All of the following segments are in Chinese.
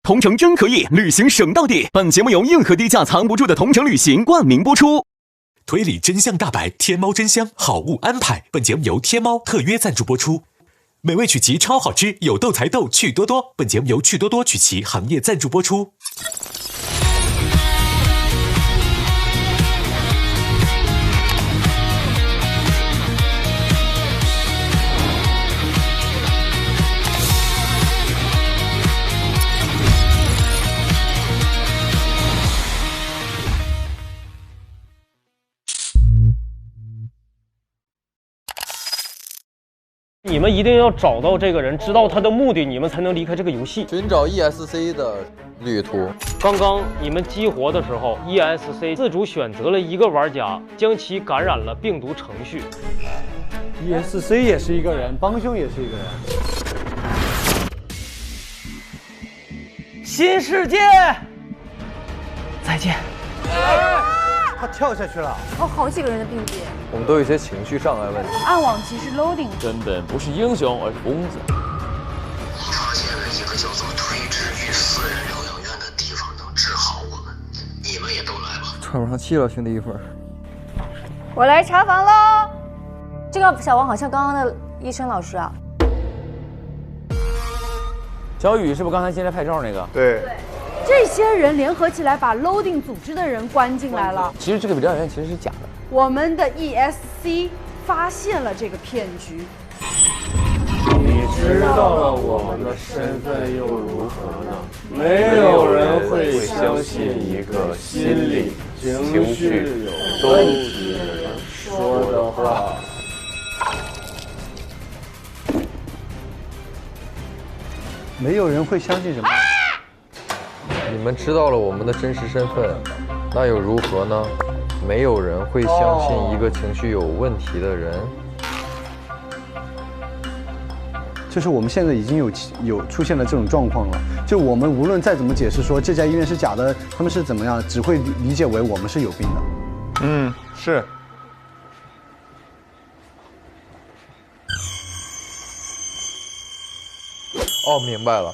同城真可以，旅行省到底。本节目由硬核低价藏不住的同城旅行冠名播出。推理真相大白，天猫真香，好物安排。本节目由天猫特约赞助播出。美味曲奇超好吃，有豆才豆，趣多多。本节目由趣多多曲奇行业赞助播出。你们一定要找到这个人，知道他的目的，你们才能离开这个游戏。寻找 ESC 的旅途。刚刚你们激活的时候 ，ESC 自主选择了一个玩家，将其感染了病毒程序。ESC 也是一个人，帮凶也是一个人。新世界，再见。他跳下去了。哦，好几个人的并列。我们都有一些情绪障碍问题。暗网其实 loading。根本不是英雄，而是疯子。我发现了一个叫做退治与私人疗养院的地方能治好我们，你们也都来吧。喘不上气了，兄弟一会儿。我来查房喽。这个小王好像刚刚的医生老师啊。小雨是不是刚才进来拍照那个？对。这些人联合起来把 loading 组织的人关进来了。其实这个疗养院其实是假的。我们的 ESC 发现了这个骗局。你知道了我们的身份又如何呢？没有人会相信一个心理情绪有问题的人说的话。没有人会相信什么？你们知道了我们的真实身份，那又如何呢？没有人会相信一个情绪有问题的人。就是我们现在已经有出现了这种状况了，就我们无论再怎么解释说这家医院是假的，他们是怎么样，只会理解为我们是有病的。嗯，是。哦，明白了。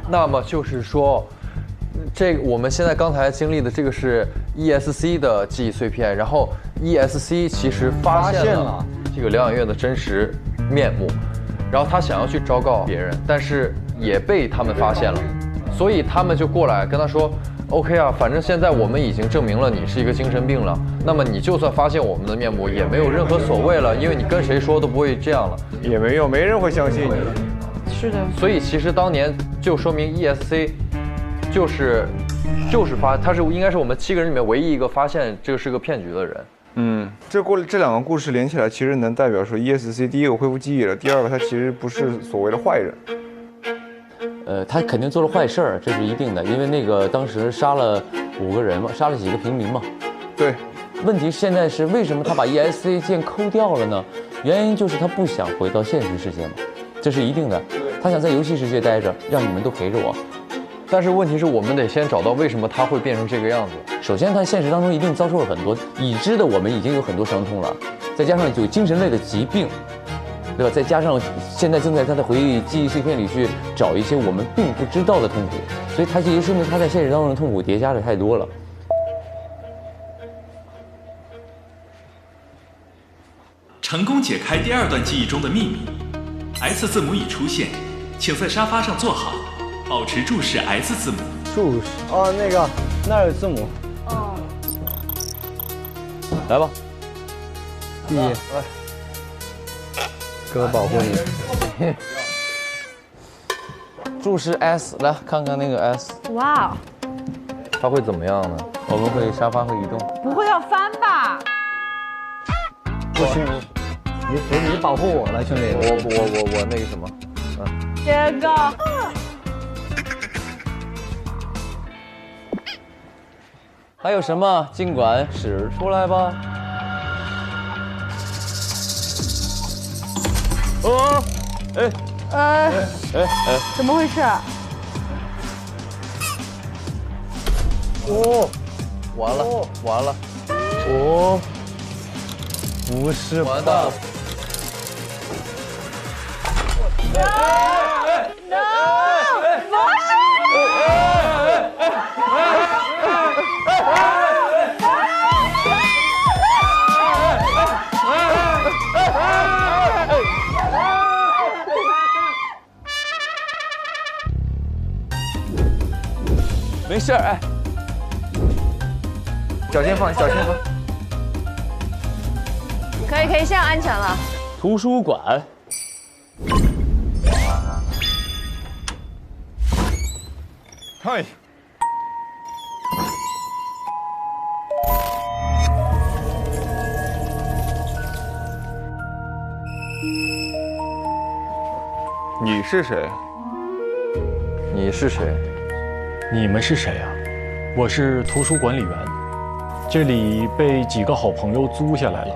那么就是说，这个我们现在刚才经历的这个是 ESC 的记忆碎片，然后 ESC 其实发现了这个疗养院的真实面目，然后他想要去昭告别人，但是也被他们发现了，所以他们就过来跟他说 ：“OK 啊，反正现在我们已经证明了你是一个精神病了，那么你就算发现我们的面目也没有任何所谓了，因为你跟谁说都不会这样了，也没用，没人会相信你。”是的，所以其实当年就说明 ESC 就是他是应该是我们7个人里面唯一一个发现这个是个骗局的人。嗯，这两个故事连起来，其实能代表说 ESC 第一个恢复记忆了，第二个他其实不是所谓的坏人。他肯定做了坏事儿，这是一定的，因为那个当时杀了5个人嘛，杀了几个平民嘛。对。问题现在是为什么他把 ESC 键抠掉了呢？原因就是他不想回到现实世界嘛，这是一定的。他想在游戏世界待着，让你们都陪着我。但是问题是我们得先找到为什么他会变成这个样子。首先，他现实当中一定遭受了很多已知的，我们已经有很多伤痛了，再加上有精神类的疾病，对吧？再加上现在正在他的回忆记忆碎片里去找一些我们并不知道的痛苦，所以他就说明他在现实当中的痛苦叠加的太多了。成功解开第2段记忆中的秘密 ，S 字母已出现，请在沙发上坐好，保持注视 S 字母。注视哦，那儿有字母。哦。来吧。第一，来，哥保护你。注视 S， 来看看那个 S。哇，他会怎么样呢？我们会沙发会移动。不会要翻吧？不行，你保护我来，兄弟。我那个什么，这个。还有什么？尽管使出来吧。哦，怎么回事？哦，完了，哦，不是完蛋了。No，不是。没事儿，哎，脚先放，脚先放。可以，现在安全了。图书馆。嗨。你是谁？你是谁？你们是谁啊？我是图书管理员，这里被几个好朋友租下来了。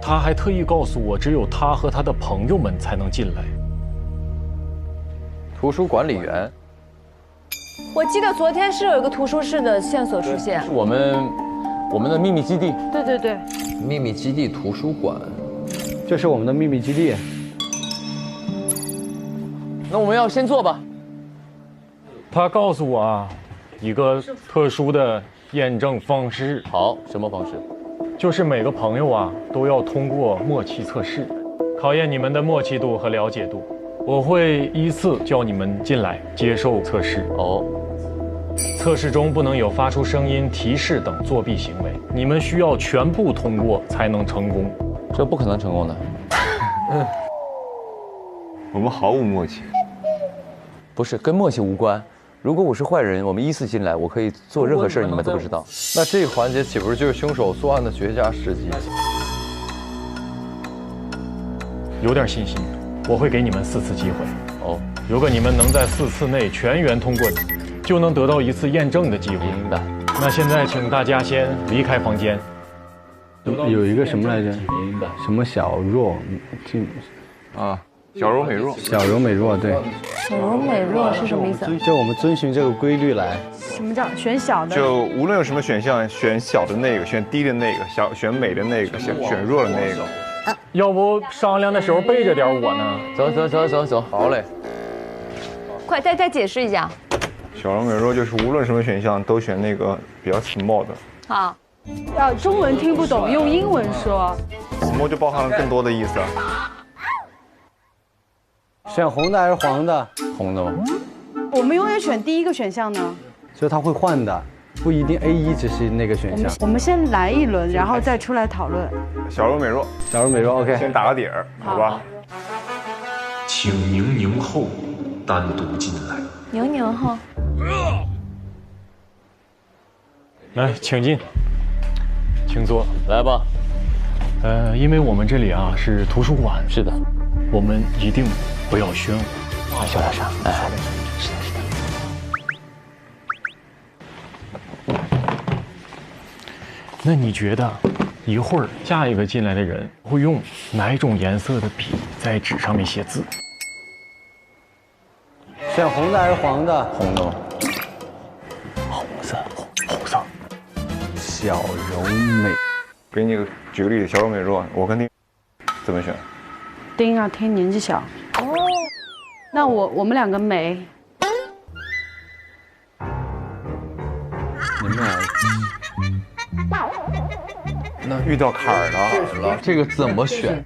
他还特意告诉我，只有他和他的朋友们才能进来。图书管理员。我记得昨天是有一个图书室的线索出现，是我们的秘密基地。对，秘密基地图书馆，这是我们的秘密基地。那我们要先做吧。他告诉我啊，一个特殊的验证方式。好，什么方式？就是每个朋友啊都要通过默契测试，考验你们的默契度和了解度。我会依次叫你们进来接受测试。哦，测试中不能有发出声音、提示等作弊行为，你们需要全部通过才能成功。这不可能成功的。我们毫无默契。不是跟默契无关。如果我是坏人，我们依次进来，我可以做任何事儿，你们都不知道。那这个环节岂不是就是凶手作案的绝佳时机？有点信心，我会给你们4次机会。哦，如果你们能在4次内全员通过，就能得到1次验证的机会。明白。那现在请大家先离开房间。有一个什么来着？明白。什么小弱，啊，小柔美弱。小柔美弱，对。小柔美弱是什么意思？就我们遵循这个规律来。什么叫选小的？就无论有什么选项，选小的那个，选低的那个，选美的那个，选弱的那个。要不商量的时候背着点我呢？走，好嘞。快再解释一下。小柔美弱就是无论什么选项都选那个比较 small 的。好。要中文听不懂，用英文说。small 就包含了更多的意思。选红的还是黄的？红的吗？我们永远选第一个选项呢。所以它会换的，不一定 A1只是那个选项。我们先来一轮，然后再出来讨论。小柔美弱，小柔美弱 ，OK。先打个底儿，好吧？请宁后单独进来。宁后。来，请进，请坐，来吧。因为我们这里啊是图书馆，是的，我们一定不要喧哗。小大傻，哎，是的。那你觉得，一会儿下一个进来的人会用哪种颜色的笔在纸上面写字？选红的还是黄的？红的吗？红色。小柔美，给你举个例子，小柔美弱，我跟丁怎么选？丁啊，丁年纪小。哦。那我们两个美。你们俩。那遇到坎儿了，这个怎么选？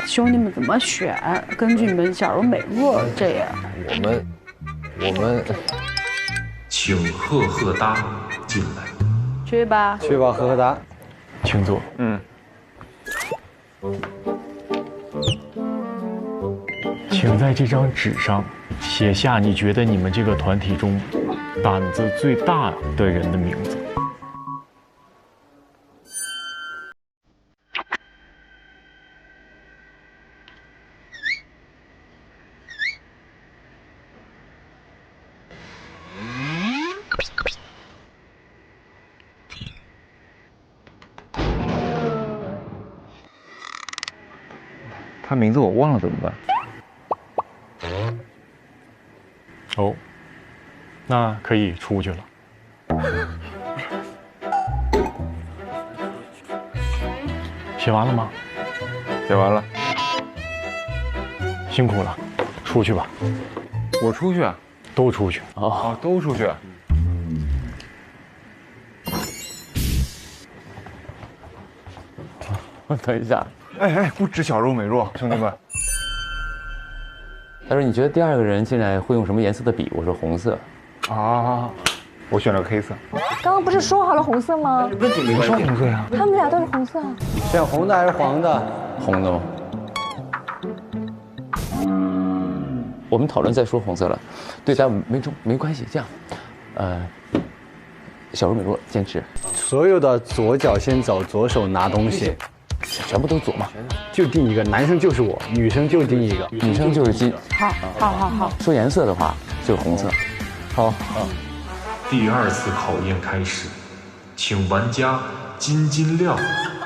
兄弟们怎么选？根据你们小柔美弱这样。我们，请赫达进来。去吧，赫达，请坐。请在这张纸上写下你觉得你们这个团体中胆子最大的人的名字。他名字我忘了怎么办？哦，那可以出去了。写完了吗？写完了。辛苦了，出去吧。我出去啊？都出去。哦，都出去。等一下。哎，不止小柔美弱，兄弟们。他说：“你觉得第二个人进来会用什么颜色的笔？”我说：“红色。”啊，我选了黑色。刚刚不是说好了红色吗？没说红色呀。他们俩都是红色。选红的还是黄的？红的吗？我们讨论再说红色了，对，但没中没关系。这样，小柔美若坚持，所有的左脚先走，左手拿东西，全部都左嘛，就定一个，男生就是我，女生就定一个，女生就是金。好。说颜色的话就是红色。好。第2次考验开始，请玩家金金亮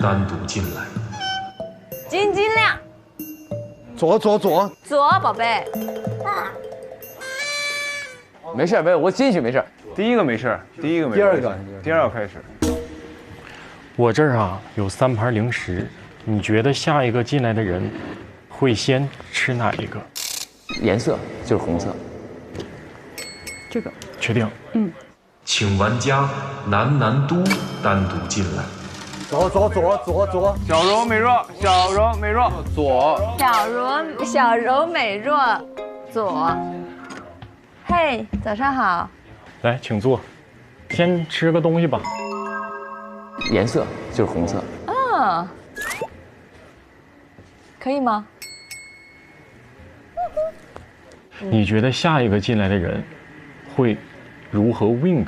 单独进来。金金亮，左，左，宝贝。没事，没有，我进去没事。第一个没事，第二个开始。我这儿啊有3盘零食，你觉得下一个进来的人会先吃哪一个？颜色就是红色。这个确定？请玩家南都单独进来。左。小柔美若，左。小柔美若，左。嘿，早上好。来，请坐。先吃个东西吧。颜色就是红色。可以吗？你觉得下一个进来的人会如何 wink？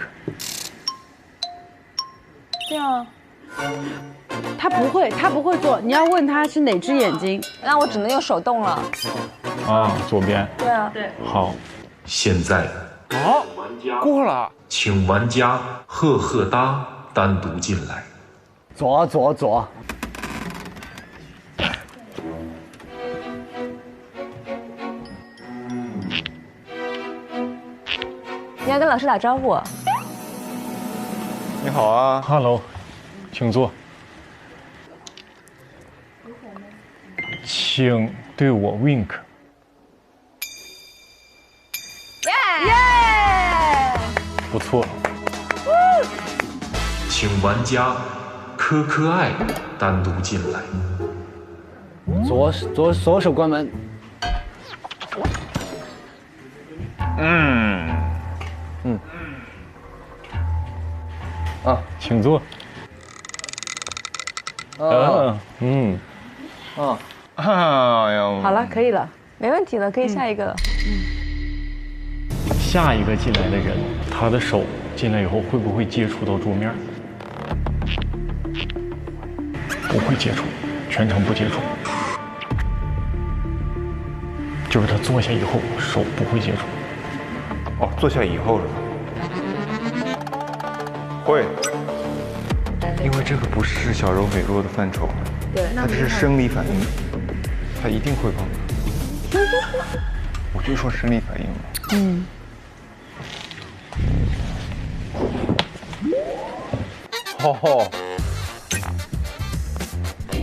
这样。他不会做，你要问他是哪只眼睛。那我只能用手动了。左边。对啊。对。好。现在，过了。请玩家赫哒单独进来。左。你要跟老师打招呼。你好啊 ，Hello， 请坐。请对我 wink。耶！不错。请玩家可爱单独进来。左手关门。请坐。好了，可以了，没问题了，可以下一个了。下一个进来的人，他的手进来以后会不会接触到桌面？不会接触，全程不接触。就是他坐下以后，手不会接触。坐下以后是吧？会，因为这个不是小柔美若的范畴，对，它只是生理反应，它一定会碰的。我就说生理反应嘛。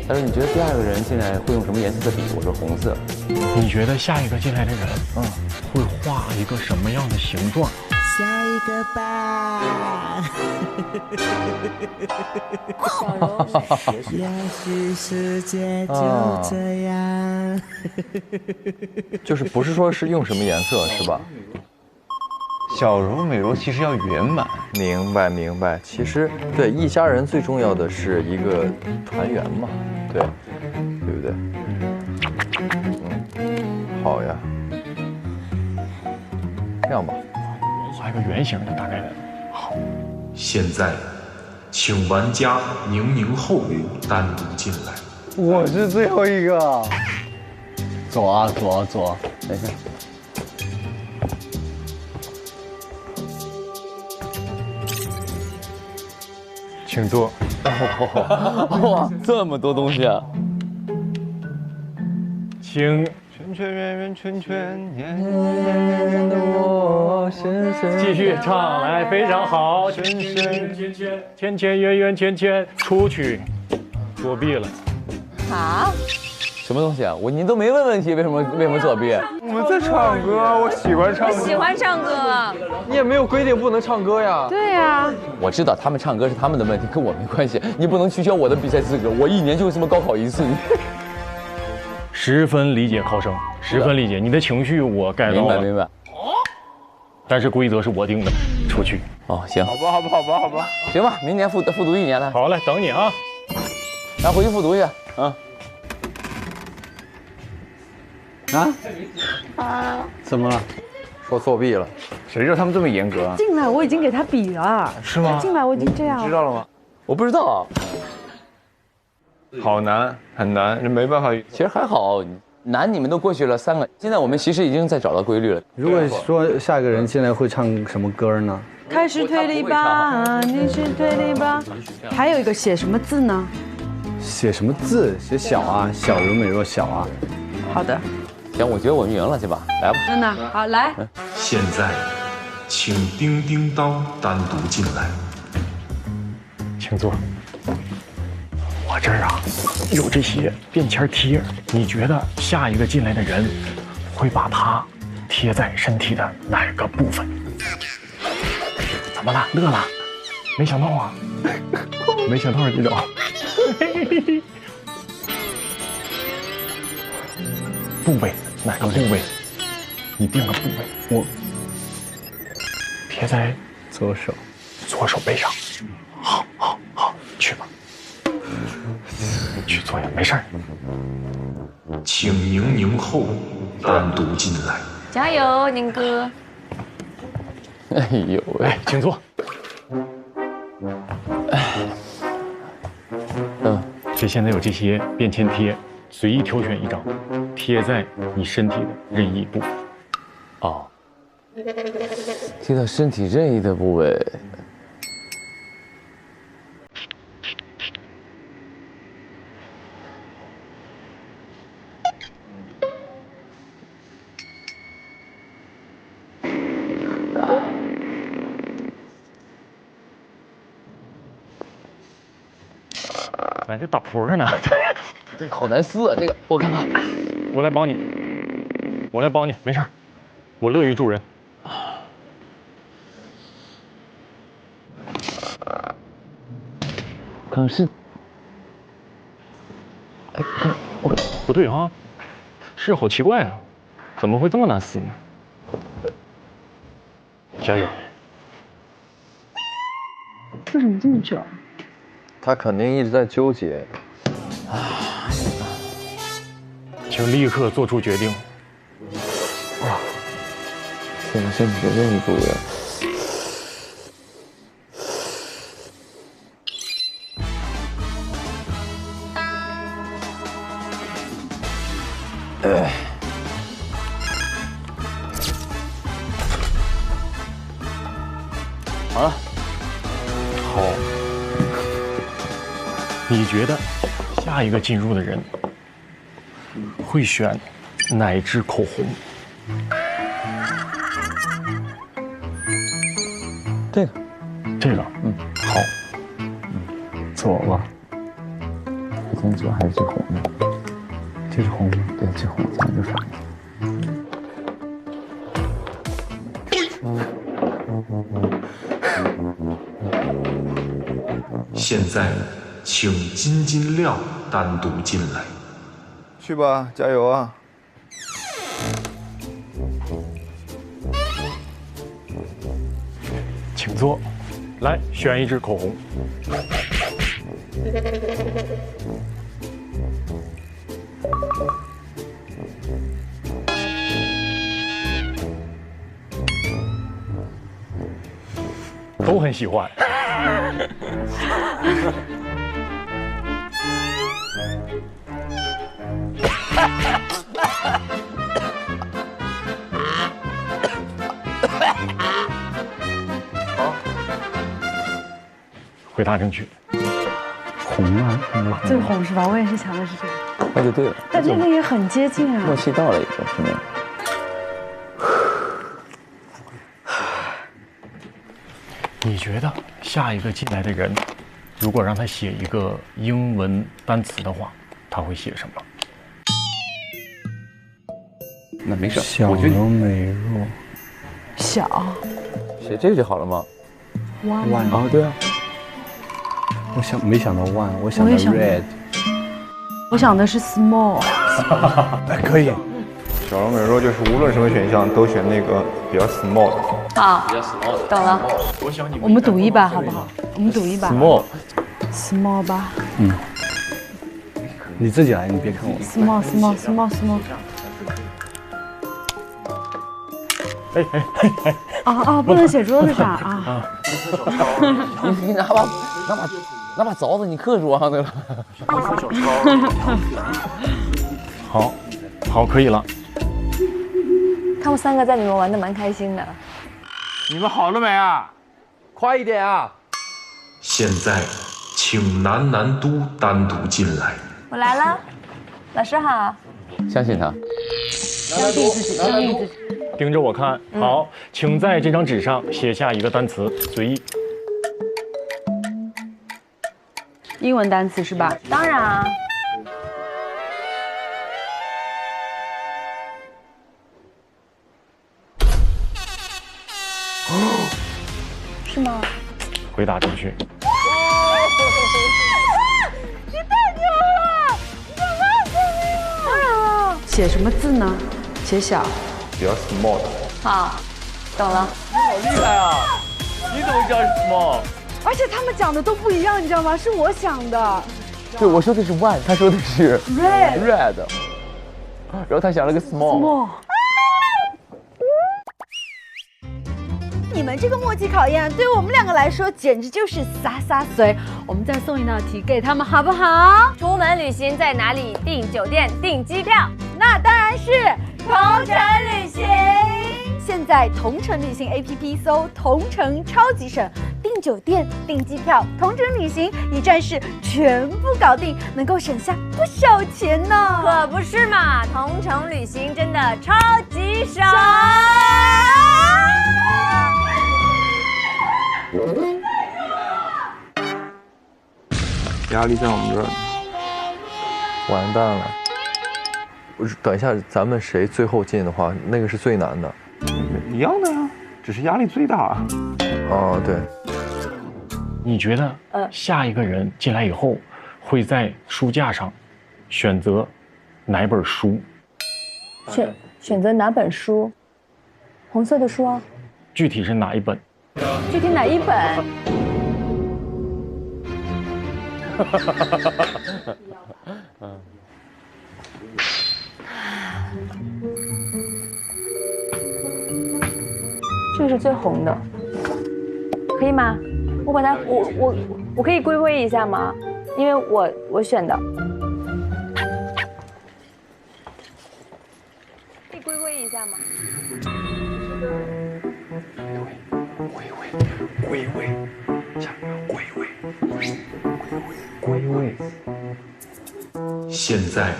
他说：“你觉得第2个人进来会用什么颜色的笔？”我说：“红色。”你觉得下一个进来的人，会画一个什么样的形状？下一个吧。也许世界就这样。就是不是说是用什么颜色是吧？小柔美若其实要圆满。明白。其实对一家人最重要的是一个团圆嘛，对不对？好呀。这样吧。画一个圆形的，大概的。好。现在，请玩家宁后单独进来。我是最后一个。左。等一下。请坐。哇，这么多东西啊！请圈圆圆的我，继续唱来，非常好。圈圆圆圈，出去，作弊了。好。什么东西啊？您都没问问题，为什么作弊？我们在唱歌，我喜欢唱歌。喜欢唱歌。你也没有规定不能唱歌呀。对呀。我知道他们唱歌是他们的问题，跟我没关系。你不能取消我的比赛资格，我1年就这么高考一次。十分理解考生，十分理解你的情绪，我 get 到了。明白。但是规则是我定的，出去。哦，行。好吧，好吧，好吧，好吧。行吧，明年复读1年了。好嘞，等你啊。咱回去复读去啊。怎么了？说作弊了。谁知道他们这么严格啊？进来我已经给他比了，是吗？进来我已经这样了。知道了吗？我不知道。好难，很难，这没办法。其实还好，难你们都过去了3个，现在我们其实已经在找到规律了。如果说下一个人进来会唱什么歌呢？开始推理吧，你是推理吧。还有一个写什么字呢？写什么字？写小啊，小如美若小啊。好的。行，我觉得我们赢了，去吧，来吧。真的，好来。现在，请叮叮当单独进来。请坐。我这儿啊有这些便签贴，你觉得下一个进来的人会把它贴在身体的哪个部分？怎么了？乐了？没想到啊，没想到这种。部位哪个部位？你定个部位，我贴在左手背上。好，去吧。去坐下，没事儿。请宁后单独进来。加油，宁哥！哎呦喂，请坐。这现在有这些便签贴，随意挑选一张，贴在你身体的任意部分。哦，贴到身体任意的部位。咱这打扑克呢，这好难撕啊！这个我看看，我来帮你，没事儿，我乐于助人。可是，哎，我不对啊，是好奇怪啊，怎么会这么难撕呢？加油！为什么这么久？他肯定一直在纠结。请立刻做出决定。哇，贴到身体的任意部位。好了，好。你觉得下一个进入的人会选哪一支口红？这个，好，左吧。这边左还是这红的？这是红的，对，这红咱就反。现在，请金亮单独进来。去吧，加油啊！请坐，来选一支口红。都很喜欢。好，回答正确。红啊，这个红是吧？我也是想的是这个。那就对了。但这个也很接近啊。默契到了一个，是没有？你觉得下一个进来的人，如果让他写一个英文单词的话，他会写什么？那没事，小柔美若。小。写这个就好了吗？万啊，对啊。没想到 one， 我想到 red。我想的是 small。哎，可以。小柔美若就是无论什么选项都选那个比较 small 的。好，懂了。我们赌一把好不好？我们赌一把。 small 吧。嗯。你自己来，你别看我。small。哎。啊，不能写桌子上啊。你拿把凿子，你刻桌上去了。好，可以了。他们3个在里面玩的蛮开心的。你们好了没啊？快一点啊！现在，请南都单独进来。我来了，老师好。相信他。相信自己。盯着我看。好，请在这张纸上写下一个单词，随意。英文单词是吧？当然啊。是吗？回答正确。你太牛了！你怎么这么当然了。写什么字呢？写小。比较 small 的。好，懂了。你好厉害啊！你怎么知道是 small？ 而且他们讲的都不一样，你知道吗？是我想的。对，我说的是 one， 他说的是 red， 然后他想了个 small。你们这个默契考验，对于我们2个来说，简直就是洒水。我们再送一道题给他们，好不好？出门旅行在哪里订酒店、订机票？那当然是同程旅行。现在同程旅行 APP 搜同程超级省，订酒店、订机票，同程旅行一站式全部搞定，能够省下不少钱呢。可不是嘛，同程旅行真的超级省。压力在我们这儿。完蛋了！等一下，咱们谁最后进的话，那个是最难的。一样的呀，只是压力最大。哦，对。你觉得下一个人进来以后，会在书架上选择哪本书？选择哪本书？红色的书啊。具体是哪一本？具体哪一本？这个是最红的，可以吗？我把它，我可以归位一下吗？因为我选的，可以归位一下吗？归位，下面归位。现在，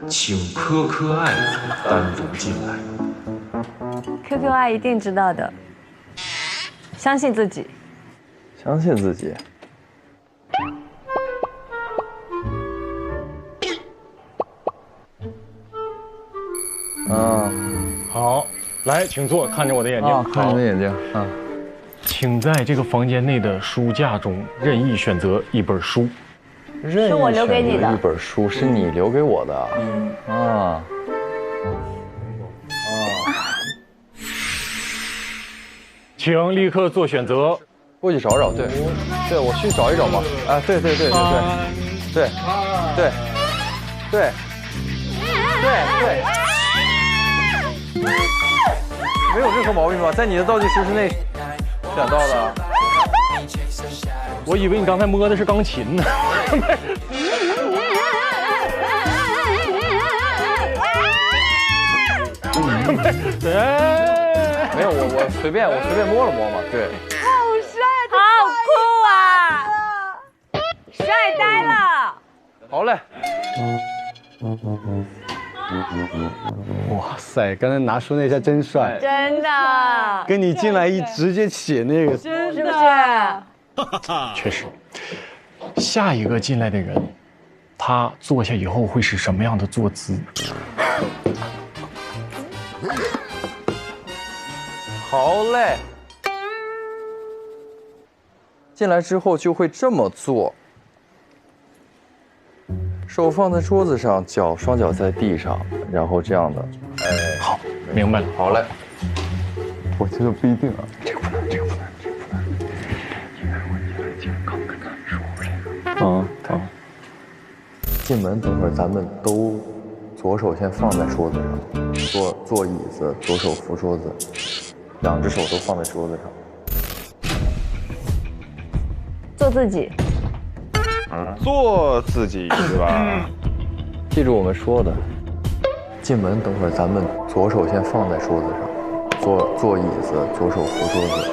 请柯爱单独进来。QQ 爱一定知道的，相信自己，相信自己。好，来，请坐，看着我的眼睛。看你的眼睛啊。请在这个房间内的书架中任意选择一本书。是我留给你的一本书，是你留给我的。请立刻做选择。过去找找，对，我去找一找嘛。啊，对，没有任何毛病吧？在你的倒计时之内选到的。我以为你刚才摸的是钢琴呢。没有，我随便摸了摸嘛。对。好帅，好酷啊！帅呆了。好嘞。哇塞，刚才拿书那下真帅，真的。跟你进来直接写那个，是不是？确实。下一个进来的人，他坐下以后会是什么样的坐姿？好嘞。进来之后就会这么做，手放在桌子上，双脚在地上，然后这样的。好，明白了。好嘞。我觉得不一定啊。这个不能。进门等会儿咱们都左手先放在桌子上，坐椅子，左手扶桌子，2只手都放在桌子上。做自己。做自己是吧？记住我们说的，进门等会儿咱们左手先放在桌子上，坐椅子，左手扶桌子。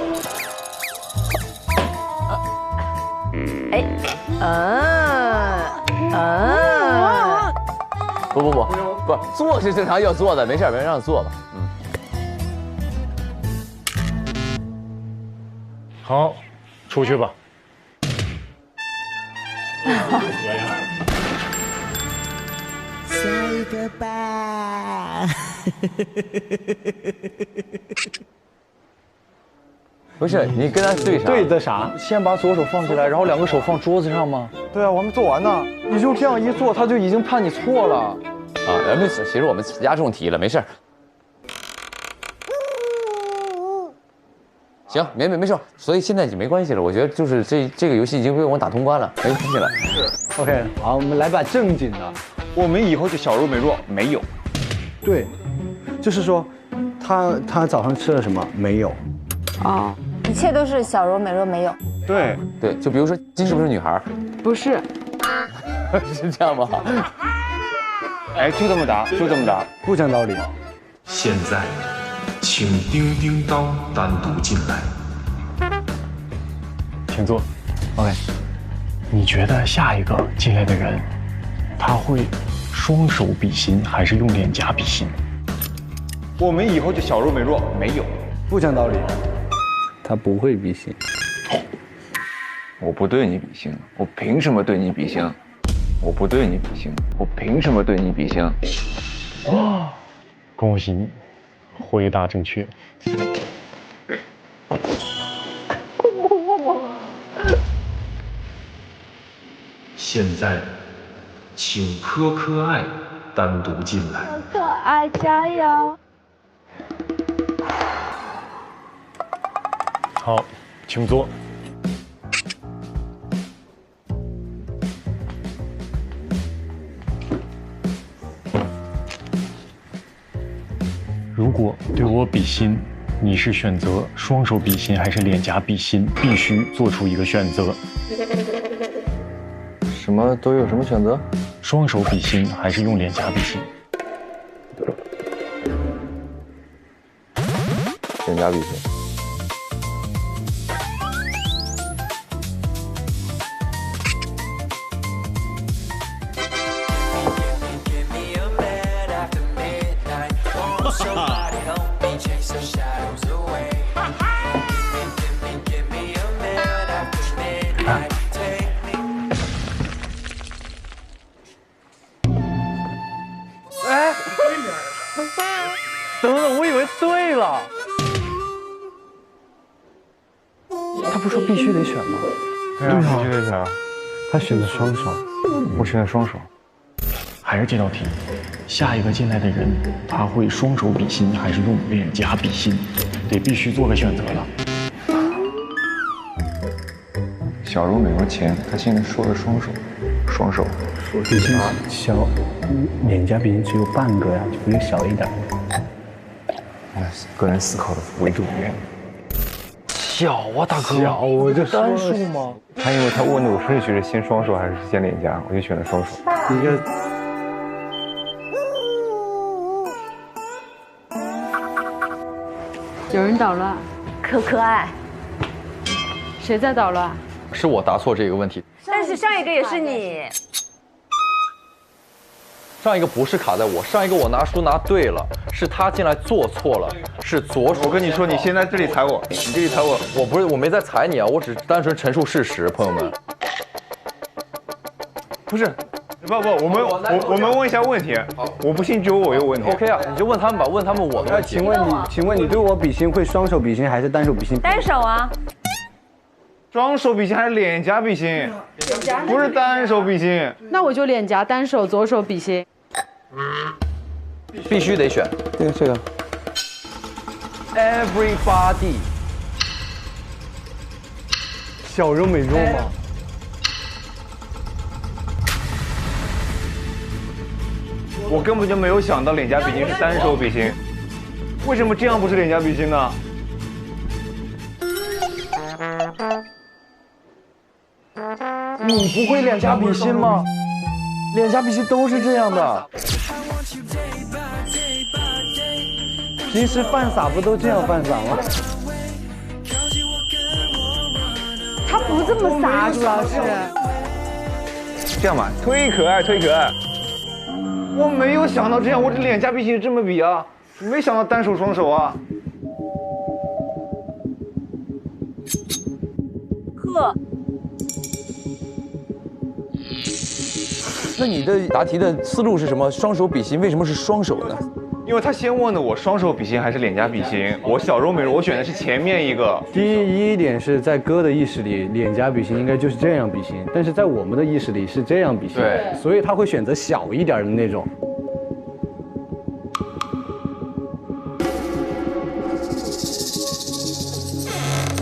不，坐是正常要坐的，没事，别人让坐吧。好，出去吧。下一个吧。不是，你跟他对啥？对的啥？先把左手放起来，然后2个手放桌子上吗？对啊，我还没做完呢。你就这样一做，他就已经判你错了。啊，没事，其实我们压重题了，没事。行，没事，所以现在就没关系了。我觉得就是这个游戏已经被我打通关了，没关系了。是 OK， 好，我们来把正经的。我们以后就小柔美若没有。对，就是说，他早上吃了什么？没有。哦，一切都是小柔美若没有。对，就比如说金是不是女孩？不是。是这样吗？哎，就这么答，不讲道理。现在，请叮叮当单独进来。请坐。OK， 你觉得下一个进来的人，他会双手比心还是用脸颊比心？我们以后就小柔美若没有。不讲道理。他不会比心。我不对你比心，我凭什么对你比心？我不对你比心，我凭什么对你比心？恭喜你，回答正确。现在，请柯柯爱单独进来。可爱，加油！好，请坐。如果对我比心，你是选择双手比心还是脸颊比心？必须做出一个选择。什么都有什么选择？双手比心还是用脸颊比心？脸颊比心。等等，我以为对了。他不是说必须得选吗？对啊，必须得选。他选的双手，我选的双手。还是这道题，下一个进来的人，他会双手比心还是用脸颊比心？得必须做个选择了。小柔美若前，他现在说的双手。比心小，脸颊比心只有半个呀，就比较小一点。个人思考的维度不一样。小啊，大哥，小我就单数吗？他因为他问的我顺序是先双手还是先脸颊，我就选了双手。你这。有人捣乱，可爱。谁在捣乱？是我答错这个问题。但是上一个也是你。上一个不是卡在我，上一个我拿书拿对了，是他进来做错了，是左手。我跟你说，你现在这里踩我，你这里踩我，我没在踩你啊，我只单纯陈述事实，朋友们。不是，不，我们问一下问题。我不信只有我有问题。 OK 啊，你就问他们吧，问他们我的问题。请问你对我比心会双手比心还是单手比心？单手啊。双手比心还是脸颊比心？不是单手比心。那我就脸颊单手，左手比心。必须得选。这个。Everybody， 小肉美肉吗？我根本就没有想到脸颊比心是单手比心，为什么这样不是脸颊比心呢？你不会脸颊比心吗？脸颊比心都是这样的。平时犯傻不都这样犯傻吗？他不这么撒，主要是。这样吧，忒可爱，忒可爱。我没有想到这样，我这脸颊比心这么比啊，没想到单手双手啊。呵。那你的答题的思路是什么？双手比心，为什么是双手呢？因为他先问的我双手比心还是脸颊比心，我小肉美肉，我选的是前面一个。第一点是在哥的意识里，脸颊比心应该就是这样比心，但是在我们的意识里是这样比心，对，所以他会选择小一点的那种。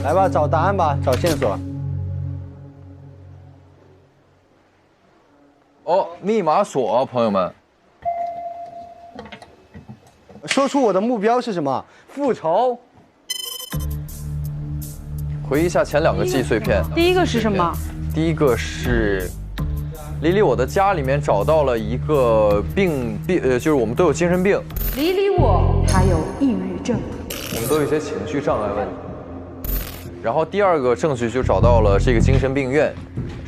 来吧，找答案吧，找线索。哦，密码锁，朋友们。说出我的目标是什么？复仇。回忆一下前2个记忆碎片。第一个是什么？第一个是李李我的家里面找到了一个就是我们都有精神病。李李我他有抑郁症，我们都有一些情绪障碍问题。然后第2个证据就找到了这个精神病院，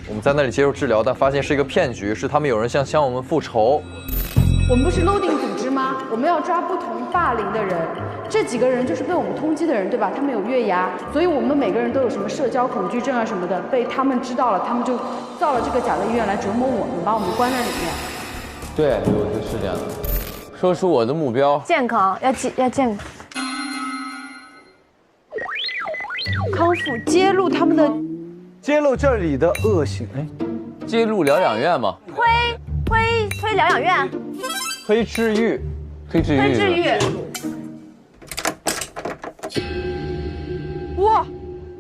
我们在那里接受治疗，但发现是一个骗局，是他们有人向我们复仇。我们不是 loading 组织吗？我们要抓不同霸凌的人，这几个人就是被我们通缉的人，对吧？他们有月牙，所以我们每个人都有什么社交恐惧症啊什么的，被他们知道了，他们就造了这个假的医院来折磨我们，把我们关在里面。对，是这样的。说出我的目标。健康，要健康。康复，揭露他们的，揭露这里的恶行。哎，揭露疗养院嘛。推疗养院。推治愈。哇，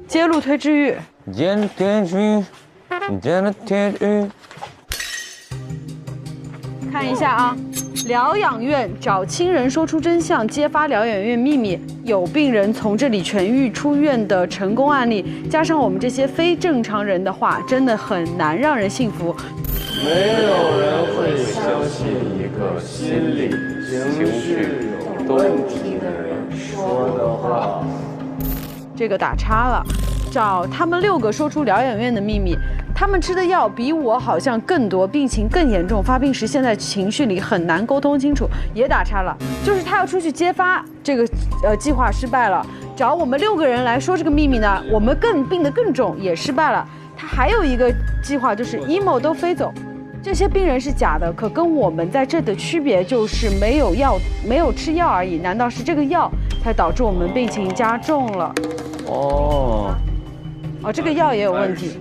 揭露推治愈。看一下啊，疗养院找亲人说出真相，揭发疗养院秘密，有病人从这里痊愈出院的成功案例，加上我们这些非正常人的话，真的很难让人信服。没有人会相信一个心理情绪有问题的人说的话。这个打叉了。找他们6个说出疗养院的秘密，他们吃的药比我好像更多，病情更严重，发病时现在情绪里很难沟通清楚，也打叉了。就是他要出去揭发这个计划失败了，找我们6个人来说这个秘密呢，我们病得更重，也失败了。他还有一个计划就是 emo 都飞走。这些病人是假的，可跟我们在这的区别就是没有吃药而已。难道是这个药才导致我们病情加重了？这个药也有问题。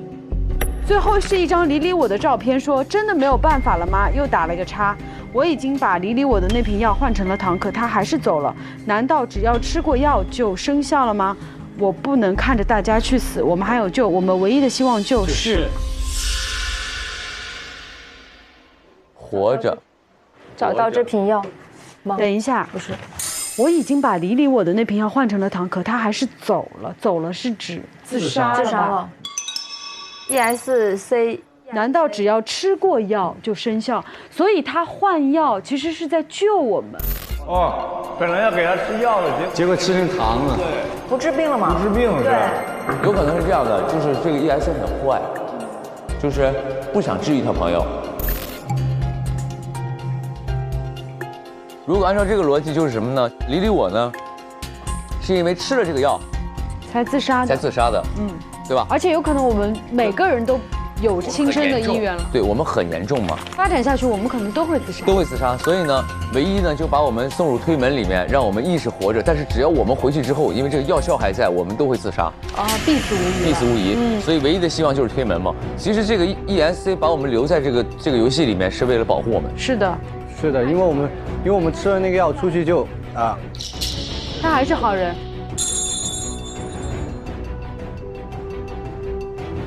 最后是一张李李我的照片，说真的没有办法了吗？又打了个叉。我已经把李李我的那瓶药换成了糖，可他还是走了。难道只要吃过药就生效了吗？我不能看着大家去死，我们还有救，我们唯一的希望就是活着。找到这瓶药吗？等一下，不是，我已经把李李我的那瓶药换成了糖，可他还是走了。走了是指自杀了。ESC， 难道只要吃过药就生效？所以他换药其实是在救我们。本来要给他吃药的，结果吃成糖了。不治病了吗？不治病了，对，有可能是这样的，就是这个 ESC 很坏，就是不想治愈他朋友。如果按照这个逻辑，就是什么呢？李李我呢，是因为吃了这个药才自杀的，对吧？而且有可能我们每个人都有轻生的意愿了。对，我们很严重嘛。发展下去，我们可能都会自杀。所以呢，唯一呢就把我们送入推门里面，让我们意识活着。但是只要我们回去之后，因为这个药效还在，我们都会自杀。必死无疑。所以唯一的希望就是推门嘛。其实这个 ESC 把我们留在这个游戏里面，是为了保护我们。是的，因为我们吃了那个药出去就他还是好人。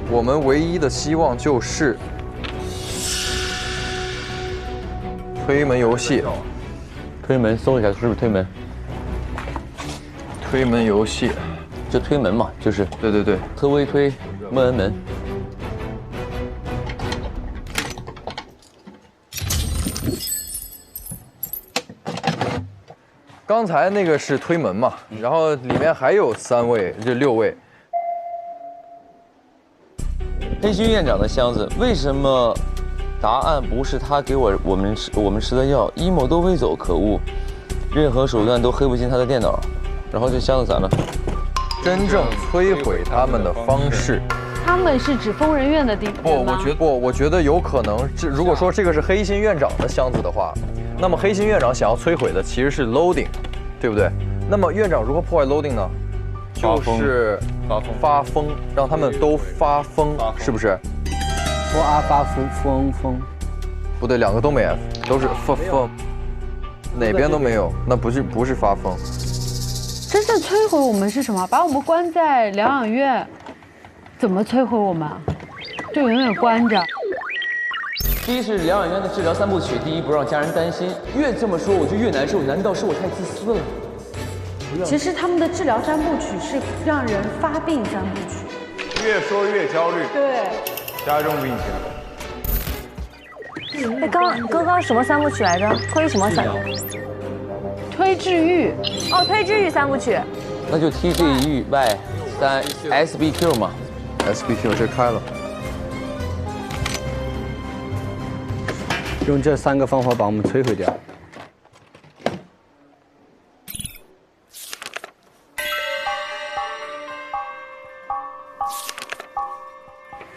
我们唯一的希望就是推门游戏。推门搜一下是不是推门？推门游戏，就推门嘛，就是对，特微推莫恩门。刚才那个是推门嘛，然后里面还有3位，这6位。黑心院长的箱子，为什么答案不是他给我们吃的药？阴谋都未走，可恶！任何手段都黑不进他的电脑。然后这箱子咋了？真正摧毁他们的方式，他们是指疯人院的地方吗？我觉得有可能，如果说这个是黑心院长的箱子的话，那么黑心院长想要摧毁的其实是 loading， 对不对？那么院长如何破坏 loading 呢？就是发疯，让他们都发疯，是不是？发疯，不对，2个都没 F， 都是疯，哪边都没有，那不是发疯。真正摧毁我们是什么？把我们关在疗养院，怎么摧毁我们？就永远关着。第一是疗养院的治疗3部曲，第一不让家人担心，越这么说我就越难受，难道是我太自私了？其实他们的治疗3部曲是让人发病3部曲，越说越焦虑，对，加重病情。哎，刚刚什么3部曲来着？推什么推治愈。哦，推治愈3部曲。那就 TGY 3 SBQ 嘛 ，SBQ 这开了。用这3个方法把我们摧毁掉。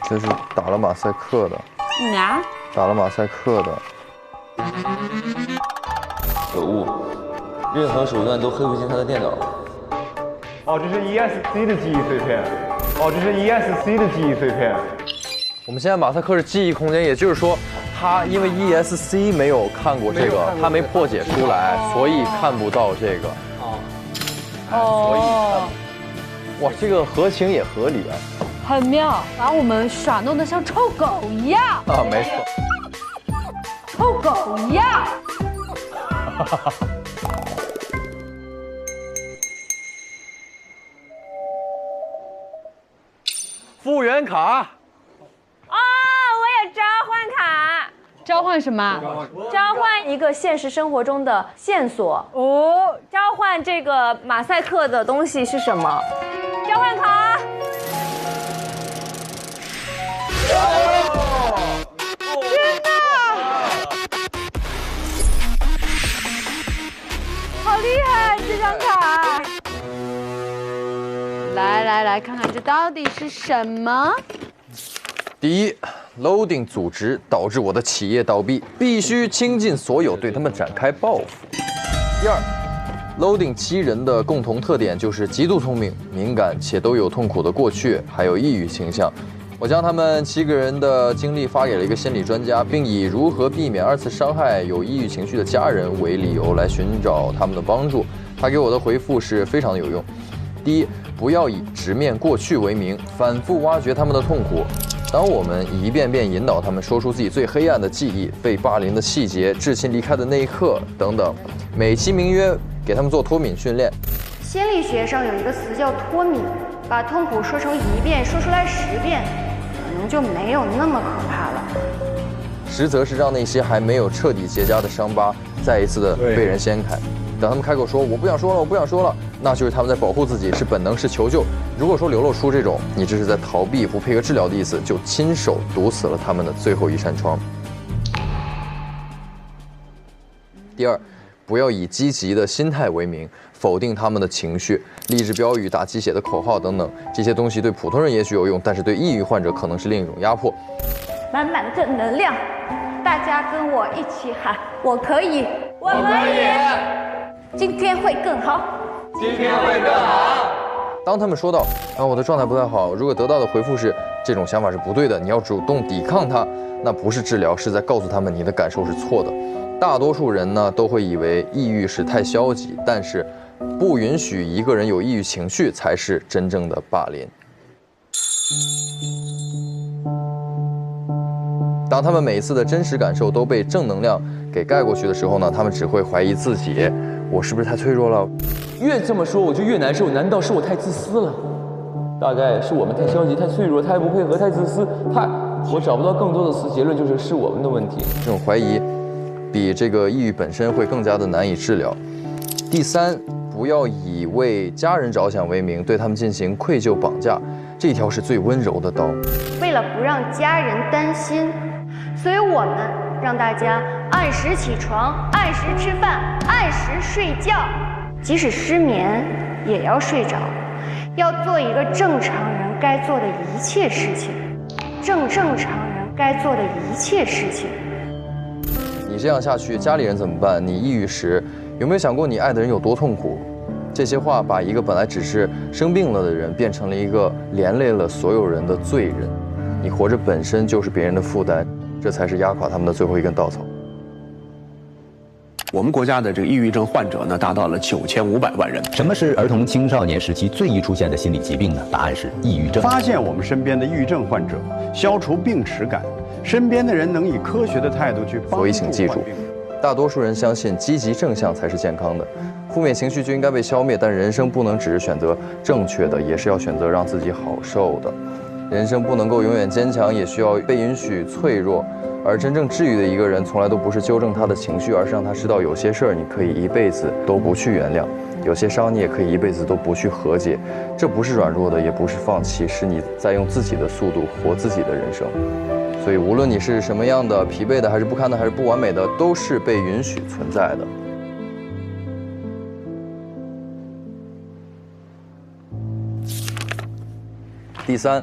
这是打了马赛克的。打了马赛克的。可恶！任何手段都黑不进他的电脑。哦，这是 ESC 的记忆碎片。哦，这是 ESC 的记忆碎片。我们现在马赛克是记忆空间，也就是说，他因为 ESC 没有看过这个，他没破解出来，所以看不到这个。哦。哇，这个合情也合理啊。很妙，把我们耍弄得像臭狗一样。啊，没错。臭狗一样。复原卡。哦，我有召唤卡。召唤什么？召唤一个现实生活中的线索。哦，召唤这个马赛克的东西是什么？召唤卡。天哪！好厉害，这张卡！来，看看这到底是什么？第一 ，loading 组织导致我的企业倒闭，必须倾尽所有对他们展开报复。第二 ，loading 7人的共同特点就是极度聪明、敏感且都有痛苦的过去，还有抑郁倾向。我将他们7个人的经历发给了一个心理专家，并以如何避免2次伤害有抑郁情绪的家人为理由来寻找他们的帮助。他给我的回复是非常的有用。第一，不要以直面过去为名，反复挖掘他们的痛苦。当我们一遍遍引导他们说出自己最黑暗的记忆、被霸凌的细节、至亲离开的那一刻等等，美其名曰给他们做脱敏训练。心理学上有一个词叫脱敏，把痛苦说成1遍，说出来10遍，可能就没有那么可怕了。实则是让那些还没有彻底结痂的伤疤再一次的被人掀开。等他们开口说我不想说了，我不想说了，那就是他们在保护自己，是本能，是求救。如果说流露出这种你这是在逃避、不配合治疗的意思，就亲手堵死了他们的最后一扇窗。第二，不要以积极的心态为名否定他们的情绪，励志标语、打鸡血的口号等等，这些东西对普通人也许有用，但是对抑郁患者可能是另一种压迫。满满的正能量，大家跟我一起喊：我可以，我可以，今天会更好，今天会更好。当他们说到我的状态不太好，如果得到的回复是这种想法是不对的，你要主动抵抗它，那不是治疗，是在告诉他们你的感受是错的。大多数人呢都会以为抑郁是太消极，但是不允许一个人有抑郁情绪才是真正的霸凌。当他们每一次的真实感受都被正能量给盖过去的时候呢，他们只会怀疑自己，我是不是太脆弱了？越这么说我就越难受，难道是我太自私了？大概是我们太消极、太脆弱、太不配合、太自私、我找不到更多的词，结论就是我们的问题。这种怀疑比这个抑郁本身会更加的难以治疗。第三，不要以为家人着想为名对他们进行愧疚绑架，这一条是最温柔的刀。为了不让家人担心，所以我们让大家按时起床、按时吃饭、按时睡觉，即使失眠也要睡着，要做一个正常人该做的一切事情，正常人该做的一切事情。你这样下去，家里人怎么办？你抑郁时，有没有想过你爱的人有多痛苦？这些话把一个本来只是生病了的人，变成了一个连累了所有人的罪人。你活着本身就是别人的负担，这才是压垮他们的最后一根稻草。我们国家的这个抑郁症患者呢，达到了9500万人。什么是儿童青少年时期最易出现的心理疾病呢？答案是抑郁症。发现我们身边的抑郁症患者，消除病耻感，身边的人能以科学的态度去帮助。所以请记住，大多数人相信积极正向才是健康的，负面情绪就应该被消灭。但人生不能只是选择正确的，也是要选择让自己好受的。人生不能够永远坚强，也需要被允许脆弱。而真正治愈的一个人，从来都不是纠正他的情绪，而是让他知道有些事儿你可以一辈子都不去原谅，有些伤你也可以一辈子都不去和解。这不是软弱的，也不是放弃，是你在用自己的速度活自己的人生。所以无论你是什么样的，疲惫的还是不堪的还是不完美的，都是被允许存在的。第三，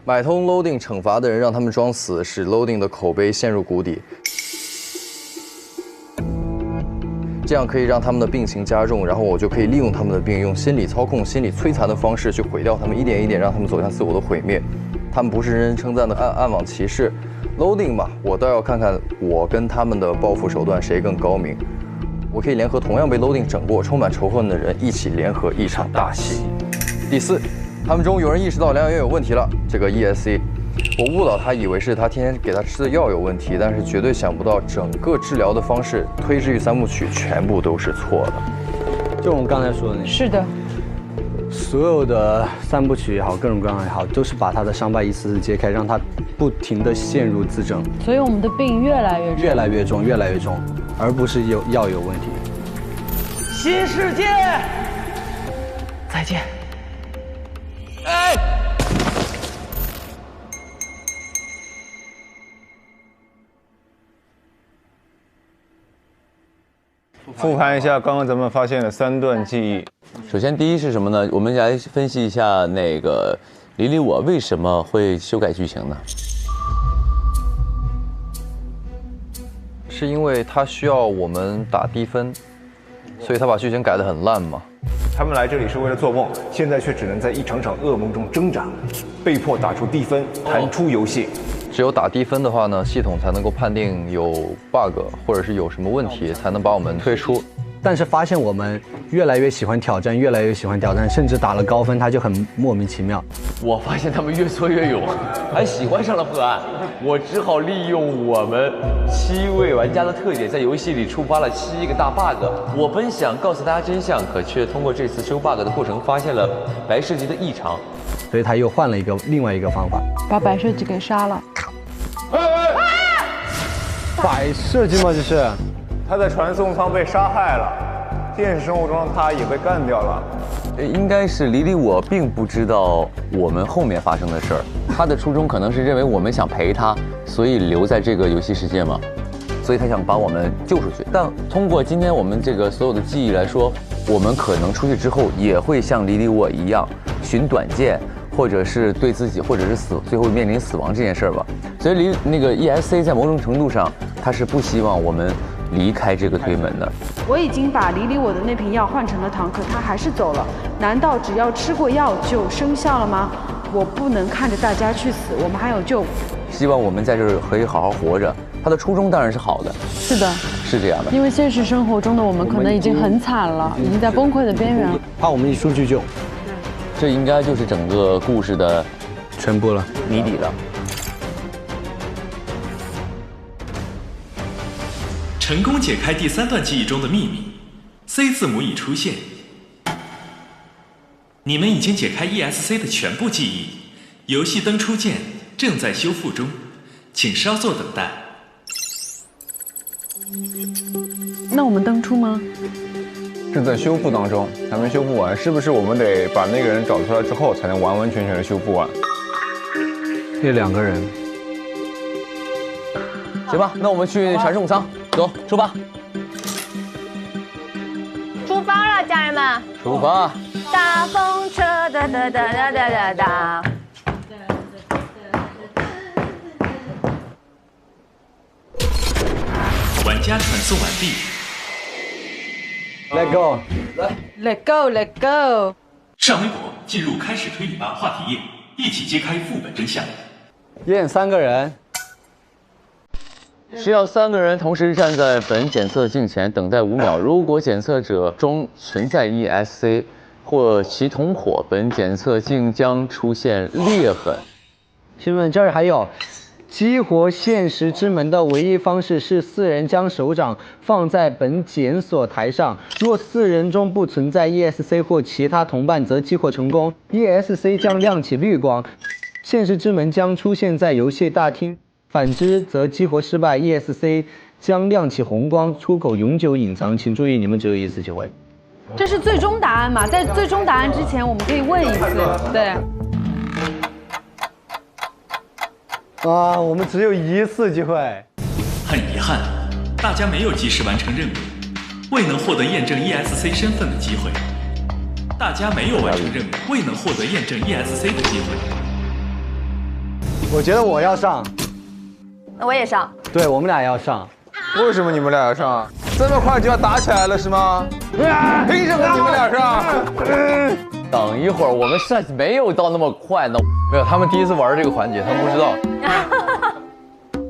买通 Loading 惩罚的人，让他们装死，使 Loading 的口碑陷入谷底，这样可以让他们的病情加重，然后我就可以利用他们的病，用心理操控、心理摧残的方式去毁掉他们，一点一点让他们走向自我的毁灭。他们不是人人称赞的暗网骑士 ，Loading 嘛，我倒要看看我跟他们的报复手段谁更高明。我可以联合同样被 Loading 整过、充满仇恨的人，一起联合一场大戏。第四，他们中有人意识到疗养院有问题了，这个 ESC， 我误导他，以为是他天天给他吃的药有问题，但是绝对想不到整个治疗的方式，推治愈三部曲全部都是错的。就我们刚才说的那个。是的。所有的三部曲也好，各种各样也好，都是把他的伤疤一次次揭开，让他不停地陷入自证。所以我们的病越来越重，越来越重，越来越重，而不是药有问题。新世界，再见。哎。复盘一下刚刚咱们发现的3段记忆。首先，第一是什么呢？我们来分析一下那个李李我为什么会修改剧情呢？是因为他需要我们打低分，所以他把剧情改得很烂嘛。他们来这里是为了做梦，现在却只能在一场场噩梦中挣扎，被迫打出低分，弹出游戏。只有打低分的话呢，系统才能够判定有 bug 或者是有什么问题，才能把我们退出。但是发现我们越来越喜欢挑战，越来越喜欢挑战，甚至打了高分，他就很莫名其妙。我发现他们越挫越勇，还喜欢上了破案。我只好利用我们7位玩家的特点，在游戏里触发了7个大 bug。我本想告诉大家真相，可却通过这次修 bug 的过程，发现了白设计的异常，所以他又换了另外一个方法，把白设计给杀了。白设计吗？这是。他在传送舱被杀害了，现实生活中的他也被干掉了。应该是李李我并不知道我们后面发生的事儿，他的初衷可能是认为我们想陪他，所以留在这个游戏世界嘛，所以他想把我们救出去。但通过今天我们这个所有的记忆来说，我们可能出去之后也会像李李我一样寻短见，或者是对自己，或者是最后面临死亡这件事儿吧。所以那个 ESC 在某种程度上，他是不希望我们离开这个推门的。我已经把李李我的那瓶药换成了糖，可他还是走了。难道只要吃过药就生效了吗？我不能看着大家去死，我们还有救。希望我们在这儿可以好好活着。他的初衷当然是好的。是的，是这样的。因为现实生活中的我们可能已经很惨了，已经在崩溃的边缘了。怕我们一出去就。这应该就是整个故事的全部了，谜底了。成功解开第3段记忆中的秘密 ，C 字母已出现。你们已经解开 ESC 的全部记忆，游戏灯出键正在修复中，请稍作等待。那我们登出吗？正在修复当中，还没修复完，是不是我们得把那个人找出来之后，才能完完全全的修复完？这2个人。行吧，那我们去传送舱，走，出发。出发了，家人们。出发。大风车哒哒哒哒哒哒哒。玩家传送完毕。Let go， 来 ，Let go，Let go。上微博，进入开始推理吧话题页，一起揭开副本真相。验3个人。需要3个人同時站在本檢測鏡前等待5秒。如果檢測者中存在 ESC 或其同伙，本檢測鏡將出現裂痕。请问这儿还有，激活现实之门的唯一方式是4人将手掌放在本检索台上，若4人中不存在 ESC 或其他同伴，则激活成功 ，ESC 将亮起绿光，现实之门将出现在游戏大厅。反之则激活失败 ，ESC 将亮起红光，出口永久隐藏。请注意，你们只有1次机会。这是最终答案嘛？在最终答案之前，我们可以问1次。对。啊，我们只有1次机会。很遗憾，大家没有及时完成任务，未能获得验证 ESC 身份的机会。大家没有完成任务，未能获得验证 ESC 的机会。我觉得我要上。那我也上。对，我们俩要上。为什么你们俩要上？这么快就要打起来了是吗？凭什么你们俩上？等一会儿，我们上没有到那么快呢。没有，他们第一次玩这个环节，他们不知道。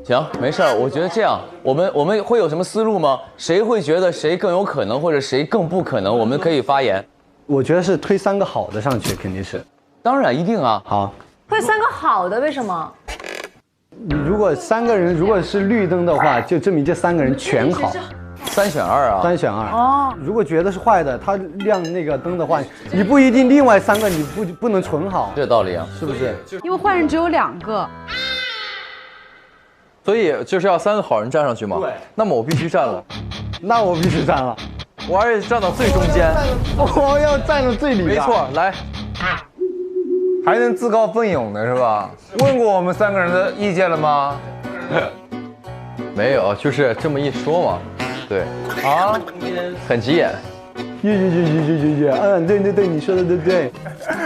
行，没事儿。我觉得这样，我们会有什么思路吗？谁会觉得谁更有可能，或者谁更不可能？我们可以发言。我觉得是推3个好的上去，肯定是。当然，一定啊。好。推3个好的，为什么？如果3个人如果是绿灯的话，就证明这3个人全好。3选2啊？3选2。哦。如果觉得是坏的，他亮那个灯的话，你不一定另外3个你不能纯好。这道理啊，是不是？因为坏人只有2个。所以就是要3个好人站上去嘛。对。那么我必须站了。那我必须站了。我而且站到最中间。我要站到最里面。没错，来。还能自告奋勇的是吧？问过我们3个人的意见了吗？没有，就是这么一说嘛。对。啊，很急眼。对，你说的对。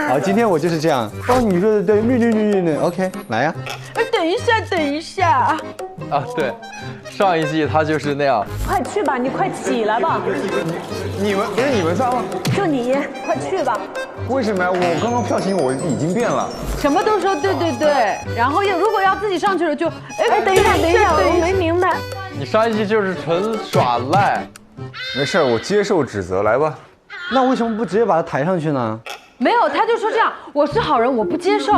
好，今天我就是这样。哦，你说的对，绿 ，OK， 来呀。等一下。啊，对，上一季他就是那样。快去吧，你快起来吧。你们不是你们上吗？就你，快去吧。为什么呀？我刚刚票型我已经变了。什么都说对，然后如果要自己上去了就，等一下，我没明白。你上一季就是纯耍赖。没事，我接受指责，来吧。那为什么不直接把他抬上去呢？没有，他就说这样，我是好人，我不接受。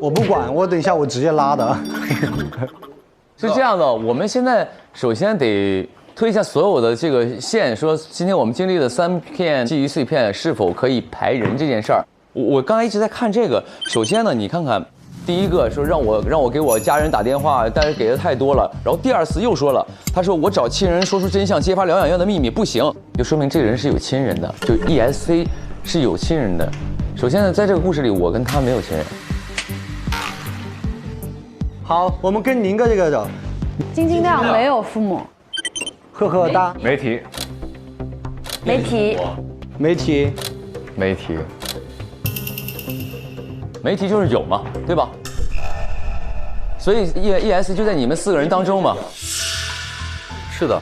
我不管，我等一下我直接拉的。是这样的，我们现在首先得推一下所有的这个线，说今天我们经历的3片记忆碎片是否可以排人这件事儿。我刚才一直在看这个，首先呢，你看看，第一个说让我给我家人打电话，但是给的太多了。然后第2次又说了，他说我找亲人说出真相，揭发疗养院的秘密，不行，就说明这个人是有亲人的，就 ESC 是有亲人的。首先呢，在这个故事里，我跟他没有亲人。好，我们跟宁哥这个走。晶晶亮没有父母。呵哒。没提。没提就是有嘛，对吧？所以 ES 就在你们4个人当中嘛。是的。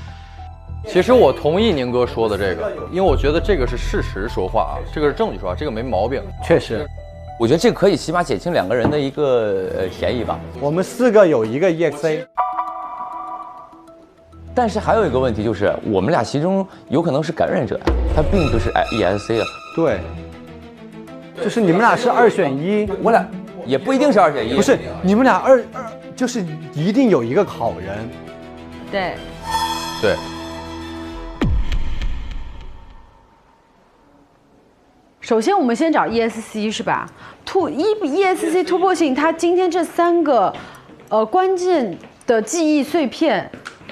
其实我同意宁哥说的这个，因为我觉得这个是事实说话啊，这个是证据说话，这个没毛病。确实。我觉得这个可以起码减轻2个人的一个嫌疑吧。我们4个有1个 EXA， 但是还有一个问题就是，我们俩其中有可能是感染者呀，他并不是 ESC 啊。对，就是你们俩是2选1，我俩也不一定是2选1。不是，你们俩就是一定有1个好人。对。首先我们先找 ESC 是吧？ESC 突破性，它今天这3个关键的记忆碎片，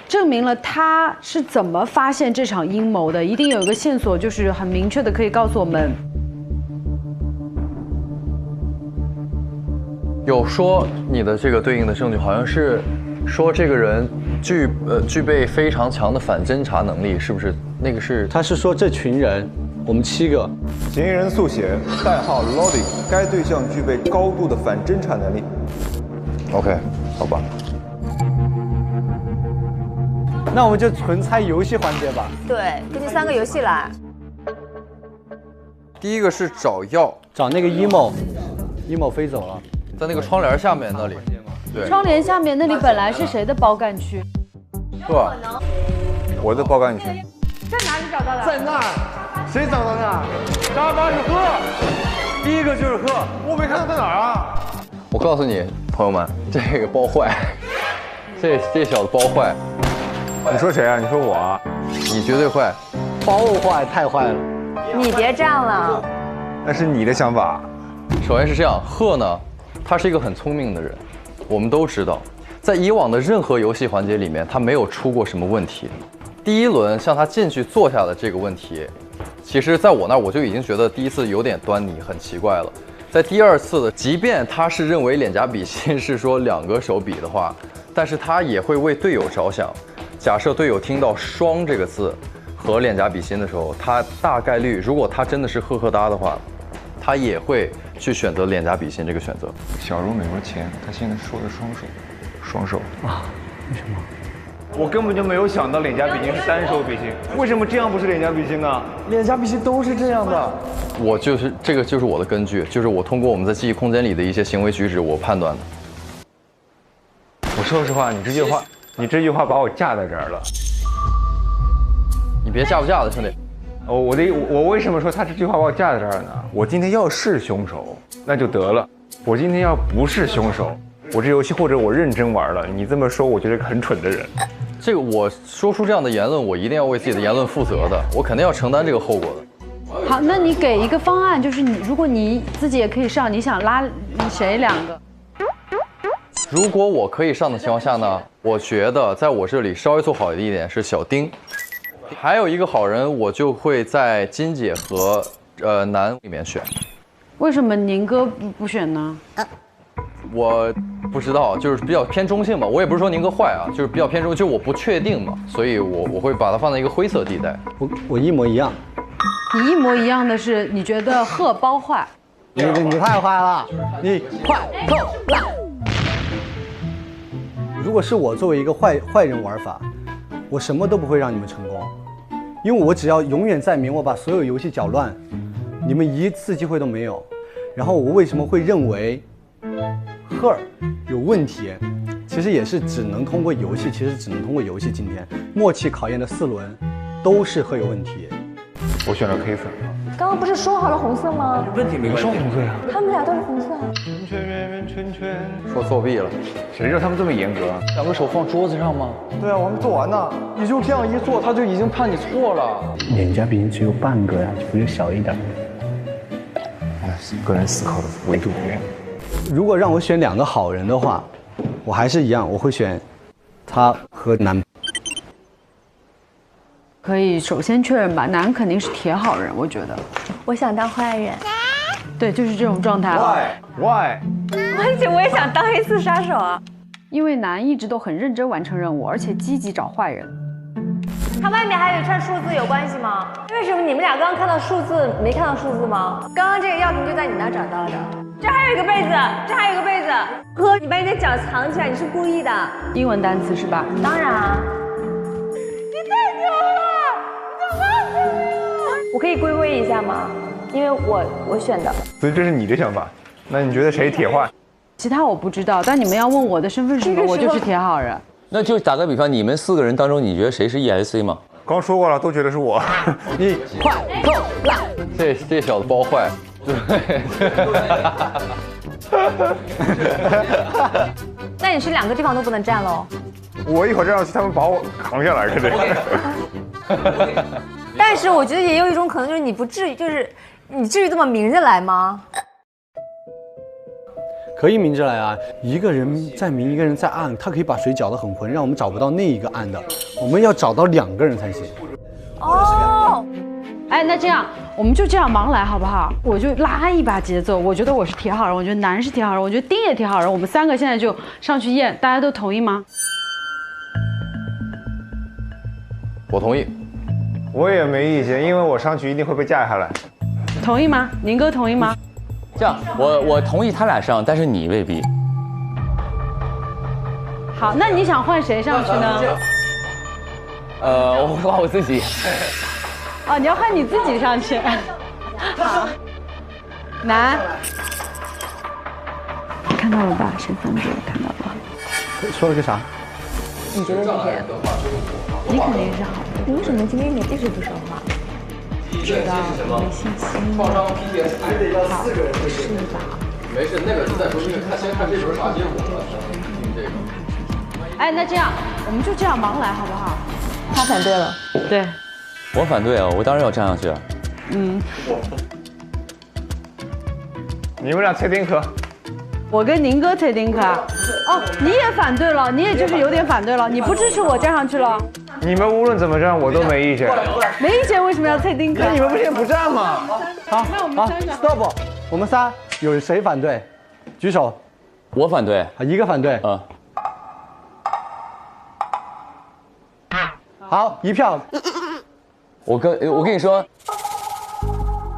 证明了他是怎么发现这场阴谋的，一定有一个线索，就是很明确的可以告诉我们。有说你的这个对应的证据，好像是说这个人具备非常强的反侦查能力，是不是？那个是他是说这群人，我们7个嫌疑人速写，代号 Lodi， 该对象具备高度的反侦查能力。OK， 好吧。那我们就纯猜游戏环节吧。对，根据3个游戏来。第一个是找药，找那个 emo 飞走了，在那个窗帘下面那里。对，窗帘下面那里本来是谁的包干区？呵，我的包干区。在哪里找到的？在那儿，谁找到那儿？沙发是鹤，第一个就是鹤，我没看到在哪儿啊？我告诉你，朋友们，这个包坏，这小子包坏。你说谁啊？你说我啊？你绝对坏，包坏太坏了。你别这样了。那是你的想法。首先是这样，鹤呢，他是一个很聪明的人，我们都知道，在以往的任何游戏环节里面，他没有出过什么问题。第一轮像他进去坐下的这个问题，其实在我那儿我就已经觉得第一次有点端倪，很奇怪了。在第2次的，即便他是认为脸颊比心是说2个手比的话，但是他也会为队友着想。假设队友听到双这个字和脸颊比心的时候，他大概率，如果他真的是呵呵哒的话，他也会去选择脸颊比心这个选择。小茹美说钱，他现在说的双手啊？为什么？我根本就没有想到脸颊比心是单手比心，为什么这样不是脸颊比心呢？脸颊比心都是这样的。我就是这个就是我的根据，就是我通过我们在记忆空间里的一些行为举止，我判断的。我说实话，你这句话把我架在这儿了。你别架不架的，兄弟。我为什么说他这句话把我架在这儿呢？我今天要是凶手，那就得了；我今天要不是凶手，我这游戏或者我认真玩了，你这么说，我觉得很蠢的人。这个我说出这样的言论，我一定要为自己的言论负责的，我肯定要承担这个后果的。好，那你给一个方案，就是如果你自己也可以上，你想拉谁2个？如果我可以上的情况下呢，我觉得在我这里稍微做好一点是小丁，还有一个好人，我就会在金姐和南里面选。为什么宁哥不选呢？我不知道，就是比较偏中性嘛。我也不是说宁哥坏啊，就是比较偏中，就我不确定嘛，所以我会把它放在一个灰色地带。我一模一样。你一模一样的是，你觉得鹤包坏？你太坏了，你快够了。如果是我作为一个坏人玩法，我什么都不会让你们成功，因为我只要永远在明，我把所有游戏搅乱，你们一次机会都没有。然后我为什么会认为赫尔有问题？其实也是只能通过游戏，今天默契考验的4轮都是赫有问题。我选了黑色。刚刚不是说好了红色吗？问题没关系，红色呀。他们俩都是红色。圈。说作弊了，谁让他们这么严格？2个手放桌子上吗？对啊，我还没做完呢。你就这样一做，他就已经判你错了。脸颊比心只有半个呀，不就小一点？个人思考的维度不一样。如果让我选2个好人的话，我还是一样，我会选他和南。可以首先确认吧，南肯定是铁好人，我觉得。我想当坏人。对，就是这种状态。Why？ 而且我也想当一次杀手啊，因为南一直都很认真完成任务，而且积极找坏人。它外面还有一串数字有关系吗？为什么你们俩刚刚看到数字没看到数字吗？刚刚这个药瓶就在你那找到的。这还有一个被子，这还有一个被子。哥，你把你的脚藏起来，你是故意的。英文单词是吧？当然。你太牛了！你怎么忘记了？我可以归位一下吗？因为我选的。所以这是你的想法。那你觉得谁铁坏？其他我不知道，但你们要问我的身份是什么，我就是铁好人。那就打个比方，你们4个人当中，你觉得谁是 ESC 吗？刚说过了，都觉得是我。你快够了！这小子包坏。对。那你是2个地方都不能站喽？我一会儿站上去，他们把我扛下来，肯定。但但是我觉得也有一种可能，就是你不至于，就是你至于这么明着来吗？可以明着来啊，一个人在明，一个人在暗，他可以把水搅得很浑，让我们找不到那一个暗的。我们要找到2个人才行。哦，哎，那这样我们就这样忙来好不好？我就拉一把节奏。我觉得我是铁好人，我觉得南是铁好人，我觉得丁也铁好人。我们3个现在就上去验，大家都同意吗？我同意。我也没意见，因为我上去一定会被架下来。同意吗？宁哥同意吗？这样，我同意他俩上，但是你未必。好，那你想换谁上去呢？我会换我自己。哦，你要换你自己上去。好，南，看到了吧？谁犯罪？看到了。说了个啥？你觉得是谁？你肯定是好的。你为什么今天一直不说话？知道没信心。创伤 PTSD 要4个人是吧？没事，那个是再说，因为先看这轮啥结果了。这个。哎，那这样我们就这样忙来好不好？他反对了。对。我反对啊，我当然要站上去啊。嗯。你们俩猜丁克。我跟宁哥猜丁克啊。哦，你也反对了，你也就是有点反对了，你不支持我站上去了。你们无论怎么站，我都没意见。没意见，为什么要猜丁克？那你们不是也不站吗？好，那我们3个 ，stop， 我们仨有谁反对？举手。我反对。一个反对。好，1票。我跟你说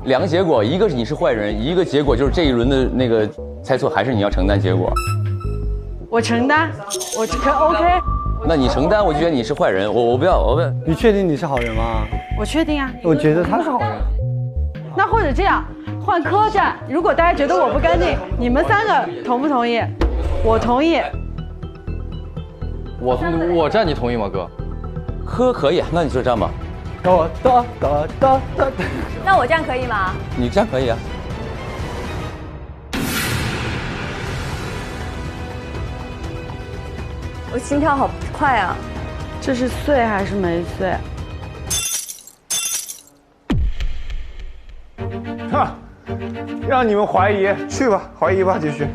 ，2个结果，一个是你是坏人，一个结果就是这一轮的那个猜错还是你要承担结果。我承担，我可 OK。那你承担，我就觉得你是坏人，我不要。你确定你是好人吗？我确定啊。我觉得他是好人。那或者这样，换柯站。如果大家觉得我不干净，你们3个同不同意？我同意。我站，你同意吗，哥？柯可以，那你就站吧。那我这样可以吗？你这样可以啊。我心跳好快啊！这是碎还是没碎？哈，让你们怀疑，去吧，怀疑吧，继续。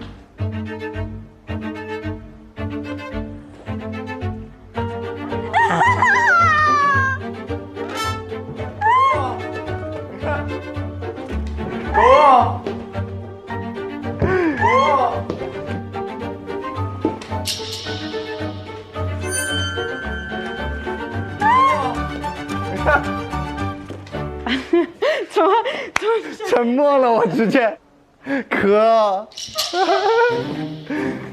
怎么沉默了？我直接，哥，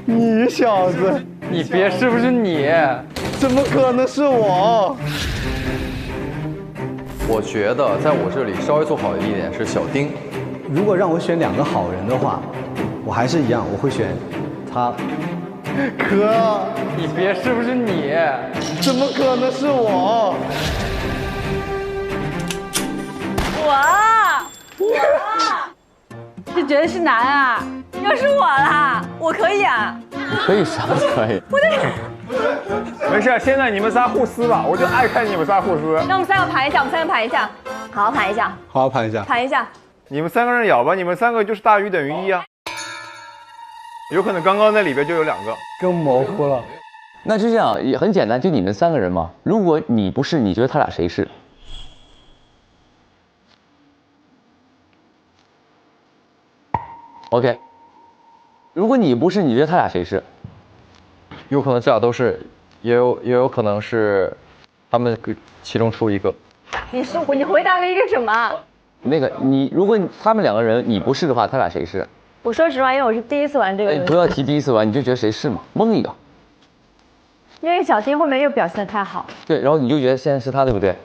你小子，你别是不是你？怎么可能是我？我觉得在我这里稍微做好一点是小丁。如果让我选2个好人的话，我还是一样，我会选他。哥，你别是不是你？怎么可能是我？我是觉得是男啊？又是我啦，我可以啊。可以啥都可以。没事，现在你们仨互撕吧，我就爱看你们仨互撕。那我们3个盘一下，我们3个盘一下，好好盘一下，好好盘一下，盘一下。你们3个人咬吧，你们3个就是大于等于1啊。有可能刚刚那里边就有2个，更模糊了。那就这样，也很简单，就你们3个人嘛。如果你不是，你觉得他俩谁是？OK。如果你不是，你觉得他俩谁是？有可能这俩都是，也有可能是他们其中出一个。你回答了一个什么？那个如果他们2个人你不是的话，他俩谁是？我说实话，因为我是第一次玩这个游戏。不要提第一次玩，你就觉得谁是嘛？蒙一个。因为小丁后面又表现得太好。对，然后你就觉得现在是他，对不对？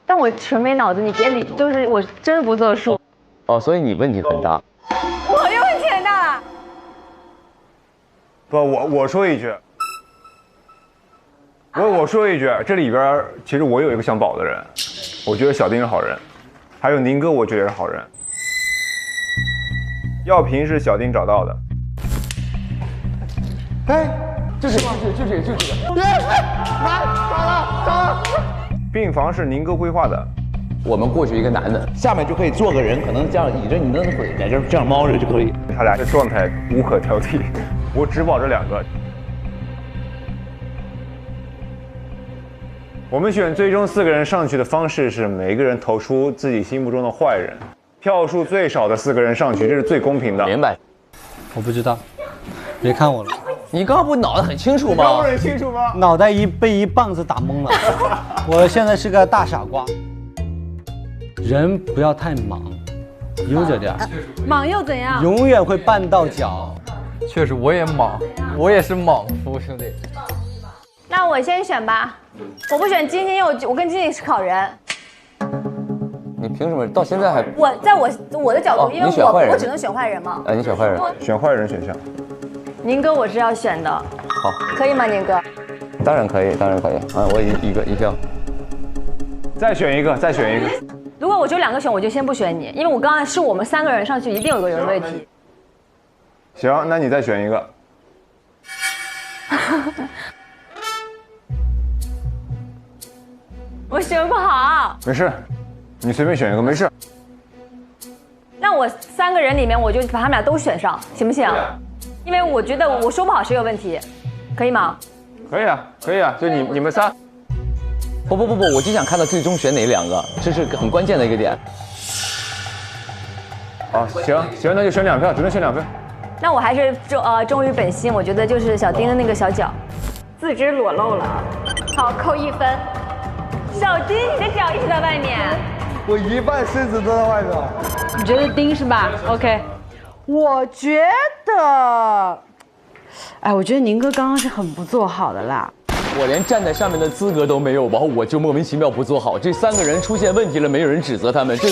但我纯没脑子，你别理，就是我真的不作数。哦，所以你问题很大。我有问题很大。不，我说一句，我说一句，这里边其实我有一个想保的人，我觉得小丁是好人，还有宁哥，我觉得是好人。药瓶是小丁找到的。哎，就这个。病房是宁哥规划的。我们过去一个男的，下面就可以坐个人，可能这样倚着你的腿，在这样猫着就可以。他俩的状态无可挑剔，我只保这2个。我们选最终4个人上去的方式是每个人投出自己心目中的坏人，票数最少的4个人上去，这是最公平的。明白？我不知道，别看我了。你刚刚不脑袋很清楚吗？刚很清楚吗？脑袋被一棒子打懵了。我现在是个大傻瓜。人不要太莽，悠着点。莽又怎样？永远会绊到脚。确实，我也莽，我也是莽夫，兄弟。那我先选吧，我不选晶晶，因为我跟晶晶是好人。你凭什么到现在还？我在我的角度，因为我只能选坏人嘛。哎，你选坏人，选坏人选项。宁哥我是要选的。好，可以吗，宁哥？当然可以，当然可以。啊，我一票。再选一个，再选一个。如果我只有2个选，我就先不选你，因为我刚才是我们3个人上去，一定有个人问题。行，那你再选一个。我选不好。没事，你随便选一个，没事。那我3个人里面，我就把他们俩都选上，行不行？因为我觉得我说不好谁有问题，可以吗？可以啊，可以啊，就你们仨。不，我就想看到最终选哪2个，这是很关键的一个点。好，行，那就选2票，只能选2票。那我还是忠于本心，我觉得就是小丁的那个小脚，自知裸露了，好，扣1分。小丁，你的脚一直在外面。我一半身子都在外面。你觉得丁是吧 ？OK， 我觉得，哎，我觉得宁哥刚刚是很不做好的啦。我连站在上面的资格都没有，然后我就莫名其妙不做好。这3个人出现问题了，没有人指责他们，这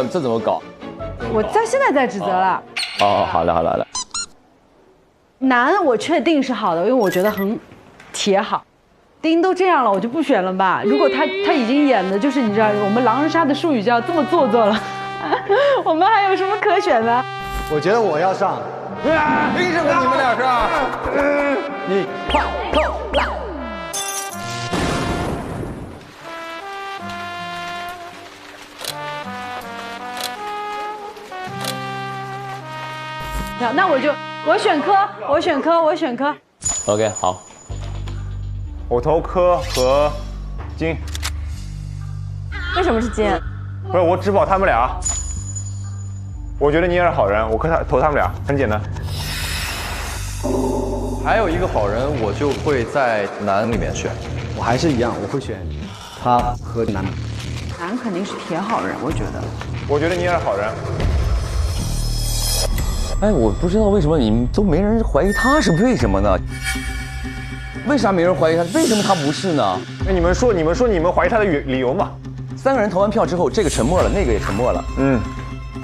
怎么搞？我现在在指责了。哦，好了。男我确定是好的，因为我觉得很铁好。丁都这样了，我就不选了吧。如果他已经演的就是你知道，我们狼人杀的术语叫这么做作了，我们还有什么可选的？我觉得我要上。为什么你们俩上？你快扣来。那我选科。OK， 好。我投科和金。为什么是金？不是，我只保他们俩。我觉得你也是好人，我投他们俩，很简单。还有一个好人，我就会在男里面选。我还是一样，我会选他和男。男肯定是铁好人，我觉得。我觉得你也是好人。哎，我不知道为什么你们都没人怀疑他，是为什么呢？为啥没人怀疑他？为什么他不是呢？那你们说你们怀疑他的理由嘛？3个人投完票之后，这个沉默了，那个也沉默了。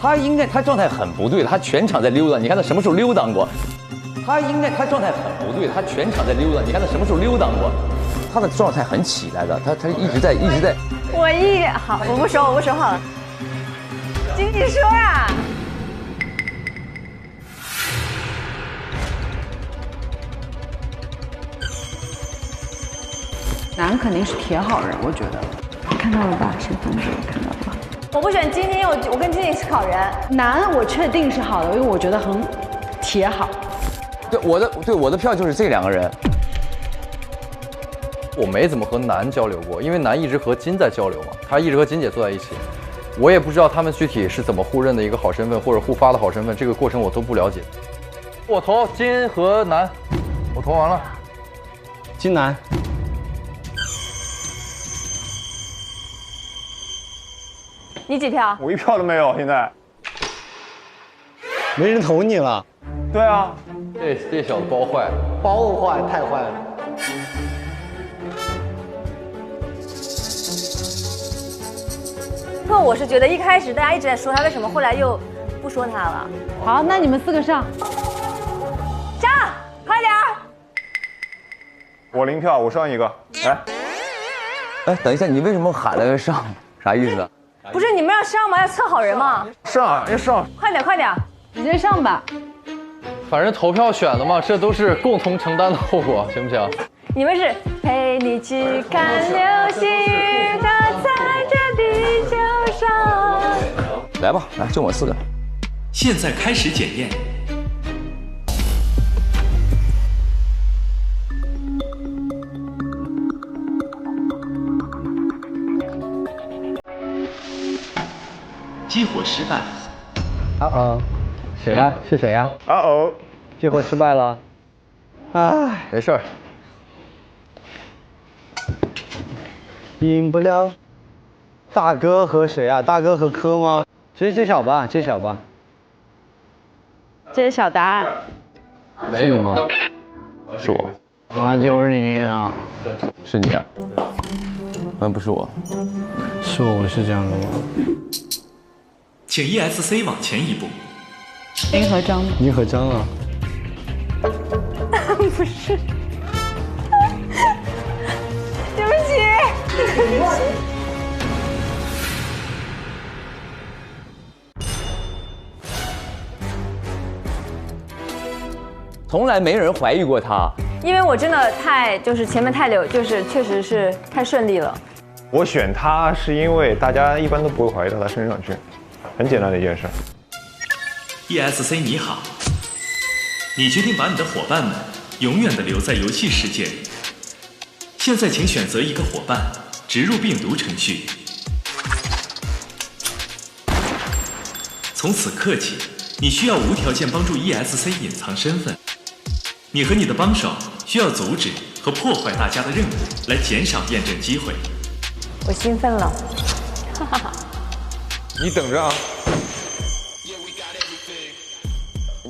他状态很不对，他全场在溜达。你看他什么时候溜达过？他状态很不对，他全场在溜达。你看他什么时候溜达过？他的状态很起来的，他一直在。好，我不说好了。经济说啊。男肯定是铁好人，我觉得。看到了吧？身份证看到了吧？我不选晶晶，我跟晶晶是好人。男我确定是好的，因为我觉得很铁好。对我的票就是这2个人。我没怎么和男交流过，因为男一直和金在交流嘛，他一直和金姐坐在一起。我也不知道他们具体是怎么互认的一个好身份，或者互发的好身份，这个过程我都不了解。我投金和男，我投完了。金男。你几票？我1票都没有，现在。没人投你了。对啊，这小子包坏，太坏了。那我是觉得一开始大家一直在说他，为什么后来又不说他了？好，那你们4个上，快点儿！我0票，我上一个。哎，等一下，你为什么喊了个上？啥意思？不是你们要上吗？要测好人吗？要上！快点，直接上吧。反正投票选了嘛，这都是共同承担的后果，行不行？你们是陪你去看流星雨，它在这地球上。来吧，来，就我们4个。现在开始检验。激活失败。谁呀？是谁呀？激活失败了。唉，没事儿。赢不了。大哥和谁啊？大哥和柯吗？揭晓吧，揭晓吧。揭晓答案。没有吗？是我。啊，就是你啊。是你啊？不是我。是我是这样的吗？请 ESC 往前一步。您和张。您和张啊？不是。对不起，对不起。从来没人怀疑过他，因为我真的就是前面就是确实是太顺利了。我选他是因为大家一般都不会怀疑到他身上去，很简单的一件事。ESC 你好，你决定把你的伙伴们永远的留在游戏世界里。现在请选择一个伙伴，植入病毒程序。从此刻起，你需要无条件帮助 ESC 隐藏身份。你和你的帮手需要阻止和破坏大家的任务，来减少验证机会。我兴奋了，哈哈哈！你等着啊！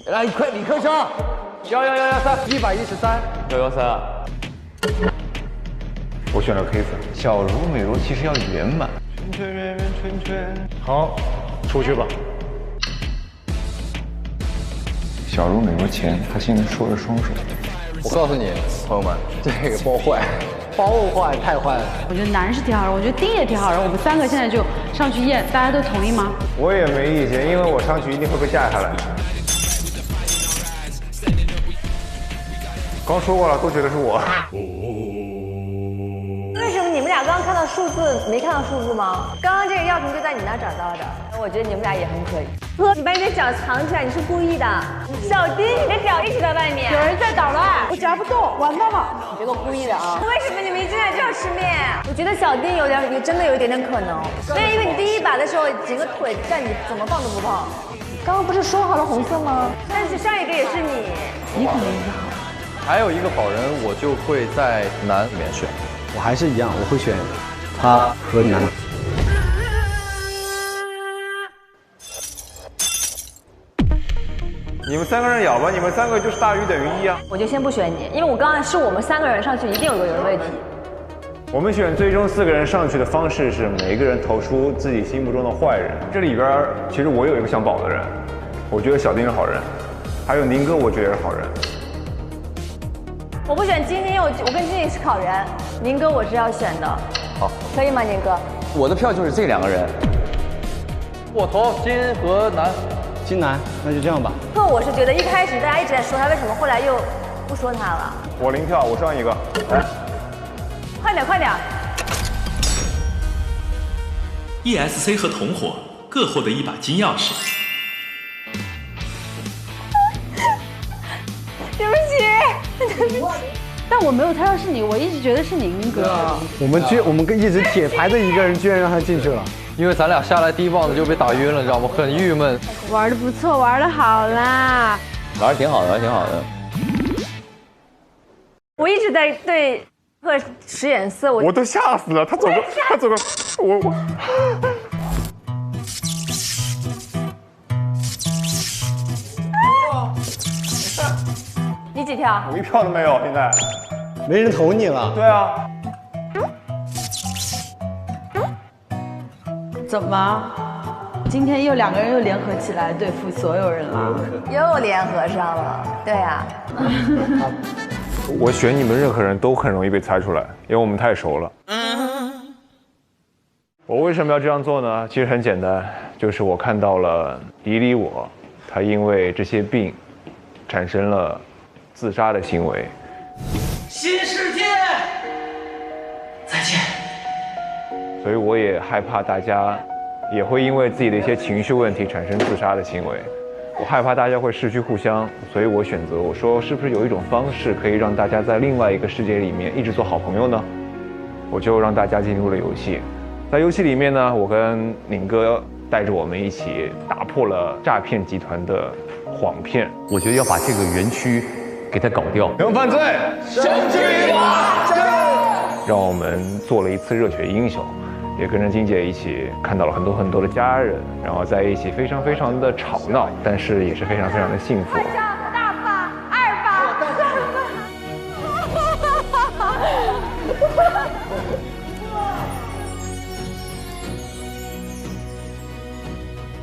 来，快，李克强113，113，113。我选了 K 粉。小柔美柔其实要圆满。好，出去吧。小柔美柔前，他现在说着双手。我告诉你，朋友们，这个包坏太坏了。我觉得男是挺好人，我觉得丁也挺好人。我们3个现在就上去验，大家都同意吗？我也没意见，因为我上去一定会被架下来。刚说过了，都觉得是我。为什么你们俩刚刚看到数字没看到数字吗？刚刚这个药瓶就在你那找到的，我觉得你们俩也很可以。你把你的脚藏起来，你是故意的。小丁，你的脚一直在外面。有人在捣乱，我夹不动，完蛋了！你这个故意的啊！为什么你们一进来就要吃面？我觉得小丁真的有一点点可能。对，因为你第一把的时候整个腿在，你怎么放都不放。刚刚不是说好了红色吗？但是上一个也是你，你可能是好。还有一个好人，我就会在男里面选。我还是一样，我会选他和男。你们3个人咬吧，你们3个就是大于等于1啊。我就先不选你，因为我刚才是我们3个人上去，一定有个人问题。我们选最终4个人上去的方式是每个人投出自己心目中的坏人。这里边其实我有一个想保的人，我觉得小丁是好人，还有宁哥我觉得是好人。我不选晶晶，因为我跟晶晶是好人，宁哥我是要选的。好，可以吗，宁哥？我的票就是这2个人。我投金和南。金南，那就这样吧。不，我是觉得一开始大家一直在说他，为什么后来又不说他了？我0票，我上一个。来，快点，快点。ESC 和同伙各获得1把金钥匙。对不起，对不起。但我没有猜到是你，我一直觉得是宁哥。我们一直铁牌的一个人，居然让他进去了。因为咱俩下来第一棒子就被打晕了，你知道吗？很郁闷。玩的不错，玩的好啦。玩的挺好的，玩的挺好的。我一直在对贺使眼色，我都吓死了。他走个，我。你几票？我1票都没有，现在。没人投你了。对啊。怎么？今天又2个人又联合起来对付所有人了？又联合上了，对呀。我选你们任何人都很容易被猜出来，因为我们太熟了。我为什么要这样做呢？其实很简单，就是我看到了迪里我，他因为这些病，产生了自杀的行为。新世界，再见。所以我也害怕大家也会因为自己的一些情绪问题产生自杀的行为。我害怕大家会失去互相，所以我选择我说是不是有一种方式可以让大家在另外一个世界里面一直做好朋友呢？我就让大家进入了游戏。在游戏里面呢，我跟宁哥带着我们一起打破了诈骗集团的谎骗。我觉得要把这个园区给它搞掉。人犯罪，绳之以法，让我们做了一次热血英雄，也跟着金姐一起看到了很多的家人，然后在一起非常的吵闹，但是也是非常的幸福。大发、二发、三发。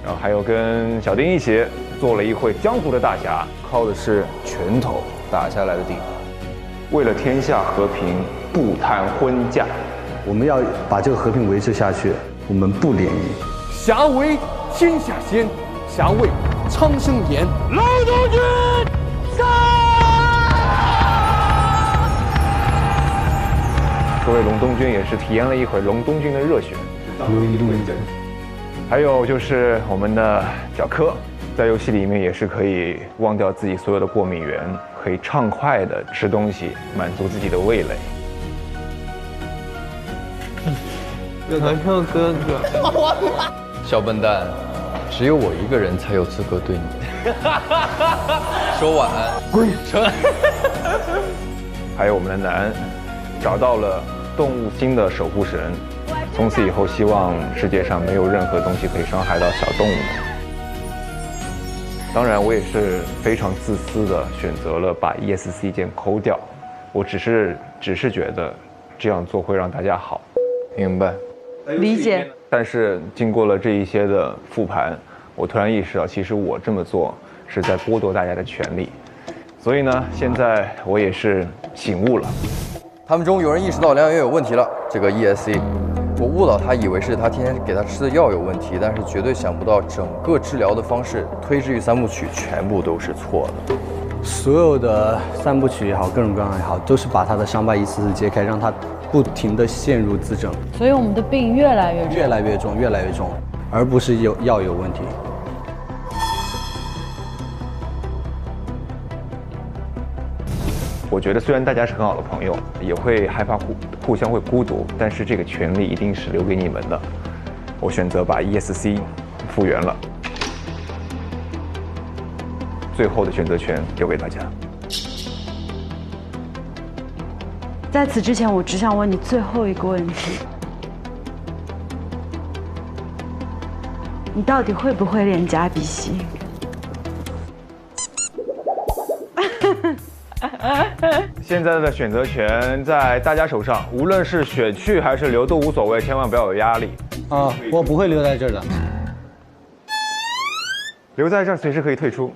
然后还有跟小丁一起做了一回江湖的大侠，靠的是拳头打下来的地方。为了天下和平，不谈婚嫁。我们要把这个和平维持下去，我们不联谊。侠为天下先，侠为苍生延。劳动军上！各位隆冬军也是体验了一回隆冬军的热血。还有就是我们的小柯，在游戏里面也是可以忘掉自己所有的过敏源，可以畅快的吃东西，满足自己的味蕾。团票哥哥，小笨蛋，只有我一个人才有资格对你说晚安。滚！还有我们的南，找到了动物心的守护神，从此以后希望世界上没有任何东西可以伤害到小动物。当然，我也是非常自私的选择了把 ESC 键抠掉，我只是觉得这样做会让大家好。明白。理解。但是经过了这一些的复盘，我突然意识到，其实我这么做是在剥夺大家的权利。所以呢，现在我也是醒悟了。他们中有人意识到梁远有问题了，这个 ESC， 我误导他，以为是他天天给他吃的药有问题，但是绝对想不到整个治疗的方式，推之于三部曲全部都是错的。所有的三部曲也好，各种各样也好，都是把他的伤疤一次次揭开，让他不停地陷入自证，所以我们的病越来越重，越来越重，而不是药有问题。我觉得虽然大家是很好的朋友，也会害怕互相会孤独，但是这个权利一定是留给你们的。我选择把 ESC 复原了，最后的选择权留给大家。在此之前，我只想问你最后一个问题：你到底会不会练假比心？现在的选择权在大家手上，无论是选去还是留都无所谓，千万不要有压力。啊，我不会留在这儿的。留在这儿随时可以退出。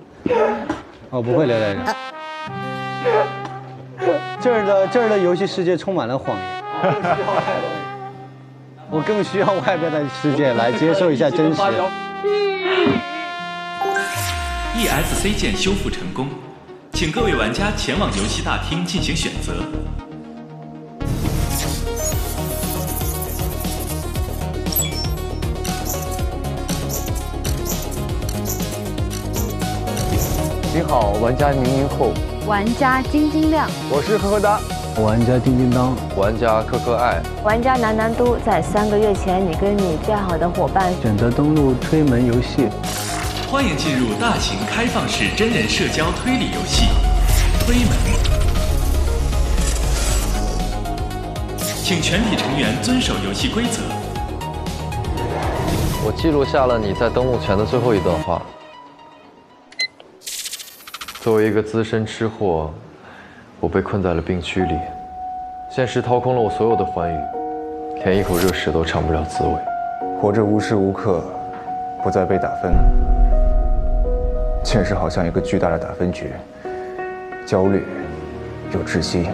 我不会留在这儿。这儿的游戏世界充满了谎言。我更需要外边的世界来接受一下真实。ESC 键修复成功，请各位玩家前往游戏大厅进行选择。你好，玩家宁宁后，玩家晶晶亮，我是呵呵哒，玩家叮叮当，玩家可可爱，玩家南南都。在3个月前，你跟你最好的伙伴选择登录推门游戏。欢迎进入大型开放式真人社交推理游戏《推门》，请全体成员遵守游戏规则。我记录下了你在登录前的最后一段话。作为一个资深吃货，我被困在了病区里，现实掏空了我所有的欢愉，连一口热食都尝不了滋味。活着无时无刻不再被打分，现实好像一个巨大的打分局，焦虑又窒息。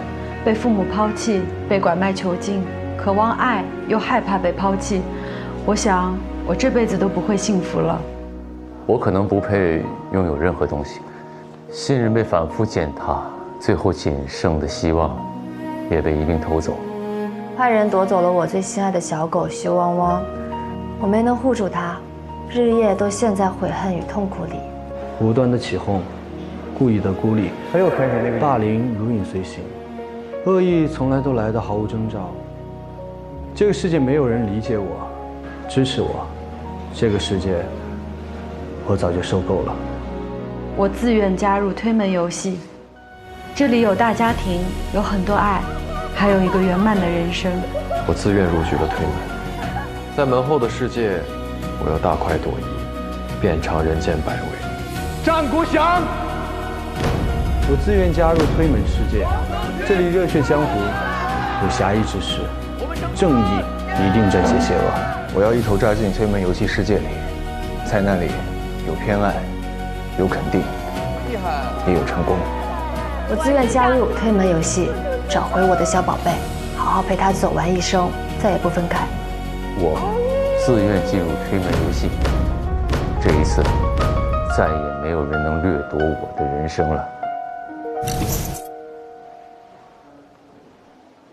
被父母抛弃，被拐卖囚禁，渴望爱又害怕被抛弃。我想，我这辈子都不会幸福了。我可能不配拥有任何东西。信任被反复践踏，最后仅剩的希望也被一并偷走。坏人夺走了我最心爱的小狗羞汪汪，我没能护住他，日夜都陷在悔恨与痛苦里。无端的起哄，故意的孤立，他又开始那个霸凌如影随形，恶意从来都来得毫无征兆。这个世界没有人理解我，支持我，这个世界我早就受够了。我自愿加入推门游戏，这里有大家庭，有很多爱，还有一个圆满的人生。我自愿入局了推门，在门后的世界，我要大快朵颐，遍尝人间百味。战国祥，我自愿加入推门世界，这里热血江湖，有侠义之士，正义一定战胜邪恶。我要一头扎进推门游戏世界里，在那里有偏爱，有肯定，也有成功。我自愿加入推门游戏，找回我的小宝贝，好好陪他走完一生，再也不分开。我自愿进入推门游戏，这一次再也没有人能掠夺我的人生了。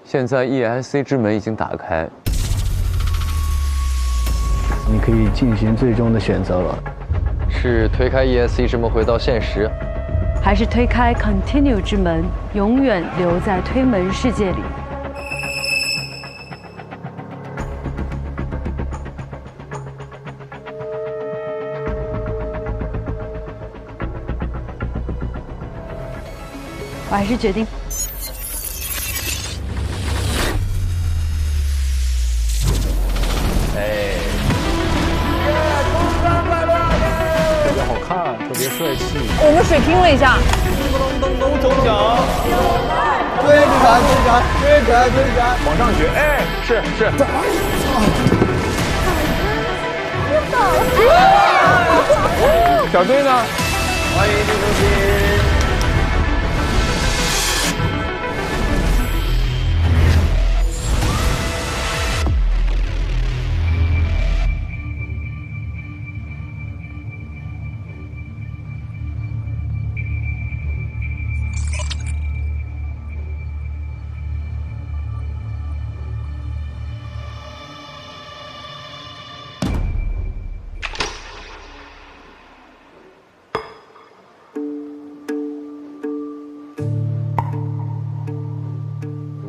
现在 ESC 之门已经打开，你可以进行最终的选择了。是推开 ESC 之门回到现实，还是推开 Continue 之门，永远留在推门世界里？我还是决定。特别好看，特别帅气。我们水拼了一下。咚中奖，追着他，追着他，追着他，往上举，哎，是。小队呢？欢迎李忠熙。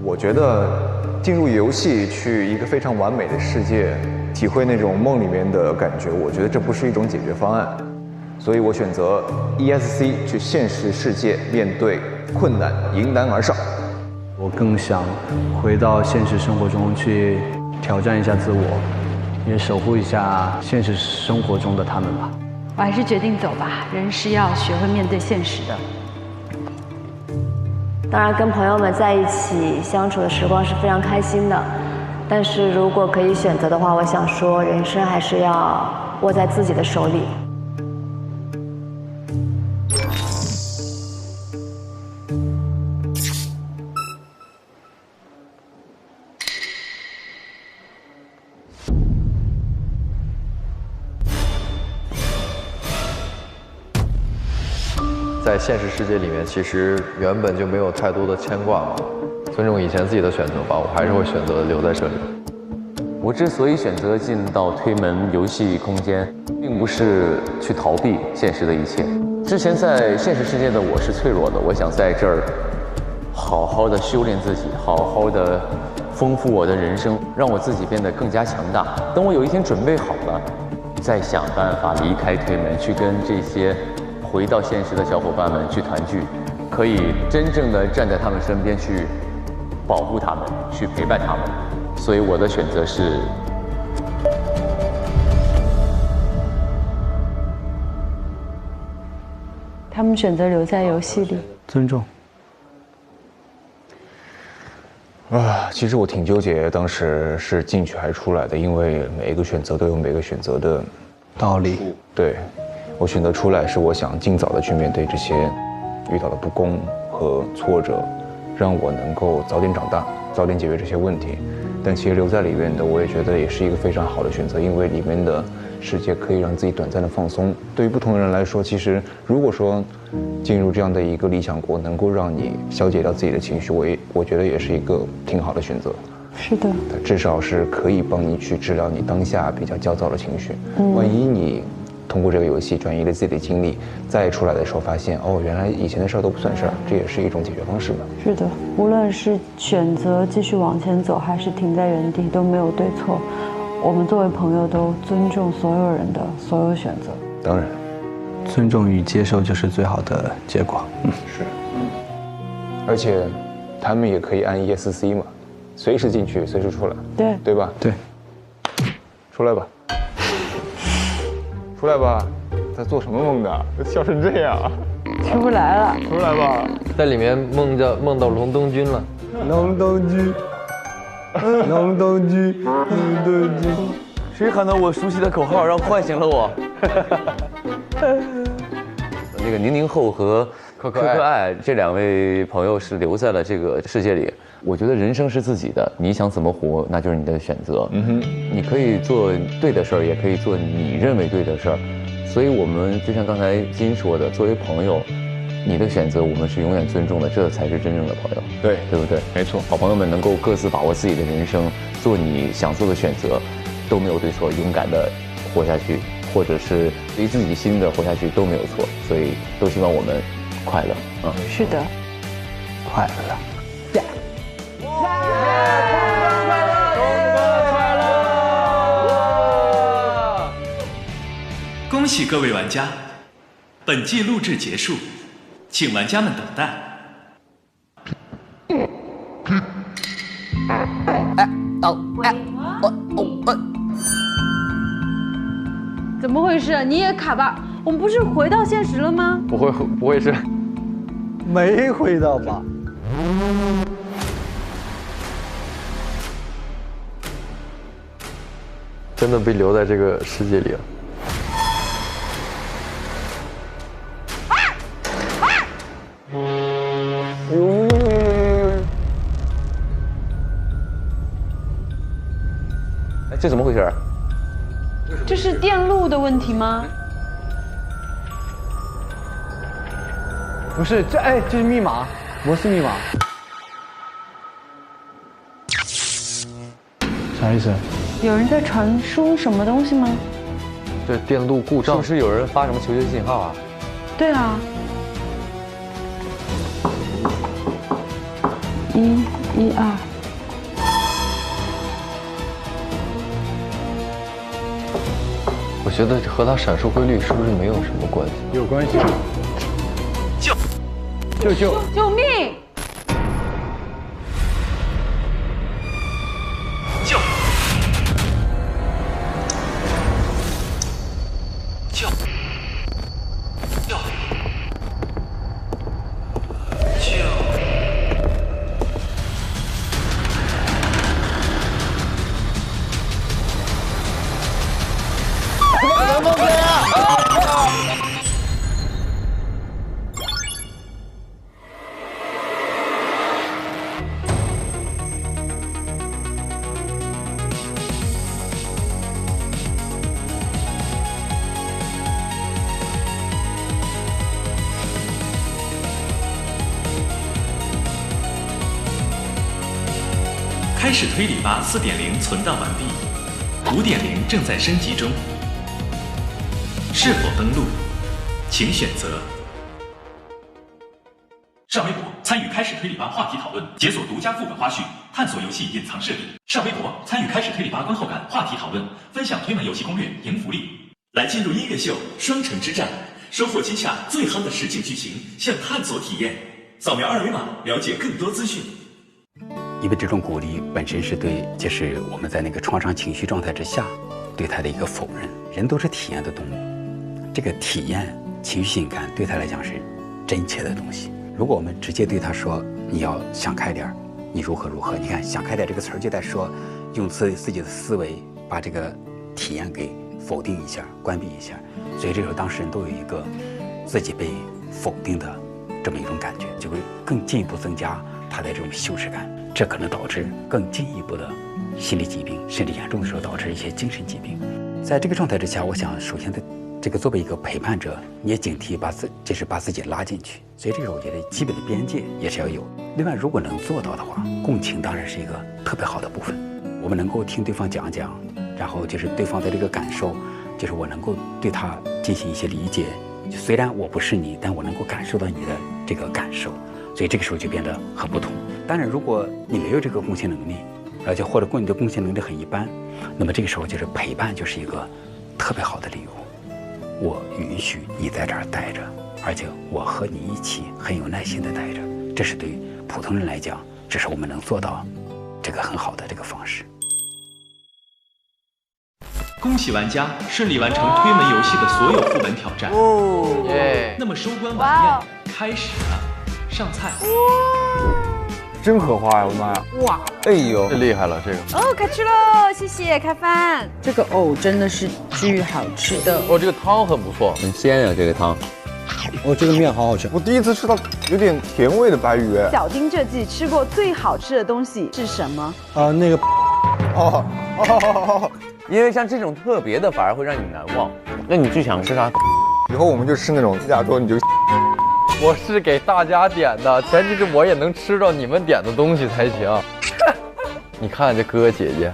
我觉得进入游戏，去一个非常完美的世界，体会那种梦里面的感觉，我觉得这不是一种解决方案，所以我选择 ESC 去现实世界面对困难，迎难而上。我更想回到现实生活中去挑战一下自我，也守护一下现实生活中的他们吧。我还是决定走吧，人是要学会面对现实的。当然，跟朋友们在一起相处的时光是非常开心的，但是如果可以选择的话，我想说，人生还是要握在自己的手里。在现实世界里面，其实原本就没有太多的牵挂嘛。尊重以前自己的选择吧，我还是会选择留在这里。我之所以选择进到推门游戏空间，并不是去逃避现实的一切。之前在现实世界的我是脆弱的，我想在这儿好好的修炼自己，好好的丰富我的人生，让我自己变得更加强大。等我有一天准备好了，再想办法离开推门，去跟这些回到现实的小伙伴们去团聚，可以真正的站在他们身边去保护他们，去陪伴他们。所以我的选择是，他们选择留在游戏里。尊重。其实我挺纠结，当时是进去还是出来的，因为每一个选择都有每个选择的道理。对，我选择出来是我想尽早的去面对这些遇到的不公和挫折，让我能够早点长大，早点解决这些问题。但其实留在里面的，我也觉得也是一个非常好的选择，因为里面的世界可以让自己短暂的放松。对于不同的人来说，其实如果说进入这样的一个理想国，能够让你消解掉自己的情绪，我觉得也是一个挺好的选择。是的，它至少是可以帮你去治疗你当下比较焦躁的情绪。万一你通过这个游戏转移了自己的精力，再出来的时候发现，哦，原来以前的事儿都不算事儿，这也是一种解决方式嘛。是的，无论是选择继续往前走，还是停在原地，都没有对错。我们作为朋友都尊重所有人的所有选择。当然，尊重与接受就是最好的结果。是。而且，他们也可以按 ESC 嘛，随时进去，随时出来。对。对吧？对。出来吧。出来吧。在做什么梦的？笑成这样。出不来了。出来吧。在里面梦到龙东君了。龙东君。龙东君，龙东君，谁喊到我熟悉的口号，然后唤醒了我？那个00后和可可爱这2位朋友是留在了这个世界里。我觉得人生是自己的，你想怎么活，那就是你的选择。你可以做对的事儿，也可以做你认为对的事儿。所以我们就像刚才金说的，作为朋友。你的选择我们是永远尊重的，这才是真正的朋友，对不对？没错，好朋友们能够各自把握自己的人生，做你想做的选择，都没有对错，勇敢的活下去，或者是随自己心的活下去都没有错，所以都希望我们快乐。是的，快乐。恭喜各位玩家，本季录制结束。请玩家们等待。怎么回事？你也卡吧？我们不是回到现实了吗？不会是？没回到吧？真的被留在这个世界里了。这怎么回事？这是电路的问题吗？不是，这是密码，模式密码。啥意思？有人在传输什么东西吗？对，电路故障。是不是有人发什么求救信号啊？对啊。112。我觉得和它闪烁规律是不是没有什么关系？有关系。救命！开始推理吧 4.0 存档完毕，5.0正在升级中。是否登录？请选择。上微博参与开始推理吧话题讨论，解锁独家副本花絮，探索游戏隐藏设定。上微博参与开始推理吧观后感话题讨论，分享推门游戏攻略，赢福利。来进入音乐秀双城之战，收获今夏最夯的实景剧情，向探索体验。扫描2维码了解更多资讯。因为这种鼓励本身是对，就是我们在那个创伤情绪状态之下对他的一个否认。人都是体验的动物，这个体验情绪性感对他来讲是真切的东西。如果我们直接对他说你要想开点，你如何如何，你看想开点这个词儿就在说用自己的思维把这个体验给否定一下，关闭一下，所以这时候当事人都有一个自己被否定的这么一种感觉，就会更进一步增加他的这种羞耻感，这可能导致更进一步的心理疾病，甚至严重的时候导致一些精神疾病。在这个状态之下，我想首先的这个作为一个陪伴者，你也警惕把自己拉进去。所以这个我觉得基本的边界也是要有。另外，如果能做到的话，共情当然是一个特别好的部分。我们能够听对方讲讲，然后就是对方的这个感受，就是我能够对他进行一些理解。就虽然我不是你，但我能够感受到你的这个感受，所以这个时候就变得很不同。当然，如果你没有这个共情能力，而且或者你的共情能力很一般，那么这个时候就是陪伴就是一个特别好的理由。我允许你在这儿待着，而且我和你一起很有耐心的待着，这是对于普通人来讲，这是我们能做到这个很好的这个方式。恭喜玩家顺利完成推门游戏的所有副本挑战。那么收官晚宴开始了，上菜。真可花呀！我的妈呀！哇！哎呦，这厉害了这个。哦，开吃喽！谢谢开饭。这个真的是巨好吃的。这个汤很不错，很鲜啊这个汤。这个面好好吃。我第一次吃到有点甜味的白鱼。小丁这季吃过最好吃的东西是什么？那个，因为像这种特别的反而会让你难忘。那你最想吃啥？以后我们就吃那种亚洲，你就。我是给大家点的，前提是我也能吃到你们点的东西才行。你看这哥哥姐姐，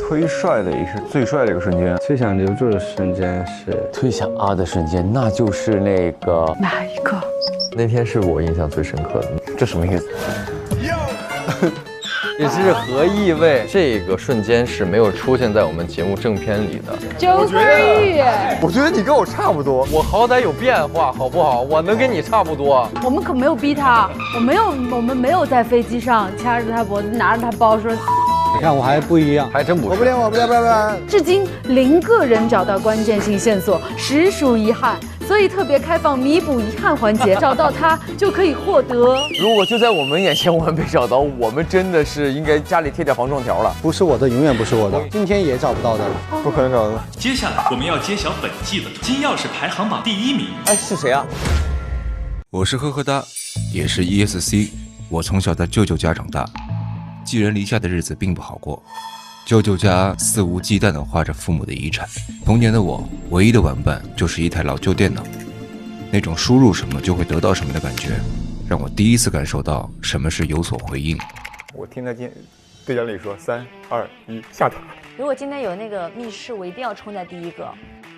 推帅的也是最帅的一个瞬间，最想留住的瞬间是最想的瞬间，那就是那个哪一个？那天是我印象最深刻的，这什么意思？也是何意味？这个瞬间是没有出现在我们节目正片里的。周飞宇，我觉得你跟我差不多，我好歹有变化，好不好？我能跟你差不多。我们可没有逼他，我们没有在飞机上掐着他脖子，拿着他包说。你看我还不一样，还真不是。我不练。至今0个人找到关键性线索，实属遗憾。所以特别开放弥补遗憾环节，找到他就可以获得。如果就在我们眼前，我们被找到，我们真的是应该家里贴点防撞条了。不是我的，永远不是我的。今天也找不到的，不可能找到。接下来我们要揭晓本季的金钥匙排行榜第1名。是谁啊？我是呵呵哒，也是 ESC。我从小在舅舅家长大，寄人篱下的日子并不好过。舅舅家肆无忌惮地花着父母的遗产，童年的我唯一的玩伴就是一台老旧电脑，那种输入什么就会得到什么的感觉，让我第一次感受到什么是有所回应。我听他对讲里说3、2、1下塔。如果今天有那个密室，我一定要冲在第一个。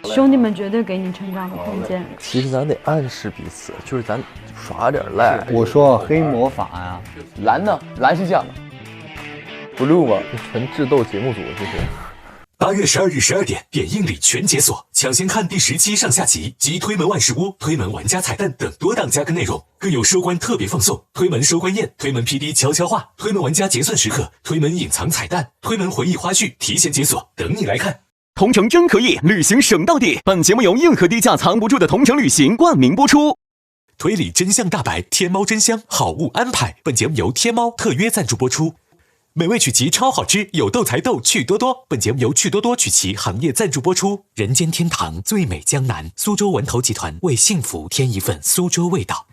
兄弟们绝对给你成长的空间。其实咱得暗示彼此，就是咱耍点赖。我说黑魔法呀，蓝呢？蓝是这样。blue 吗？纯智斗节目组这是。8月12日12点，点映里全解锁，抢先看第10期上下集及推门万事屋、推门玩家彩蛋等多档加更内容，更有收官特别放送、推门收官宴、推门 PD 悄悄话、推门玩家结算时刻、推门隐藏彩蛋、推门回忆花絮提前解锁，等你来看。同城真可以，旅行省到底。本节目由硬核低价藏不住的同城旅行冠名播出。推理真相大白，天猫真香好物安排。本节目由天猫特约赞助播出。美味曲奇超好吃，有豆才豆，趣多多。本节目由趣多多曲奇行业赞助播出。人间天堂，最美江南，苏州文投集团为幸福添一份苏州味道。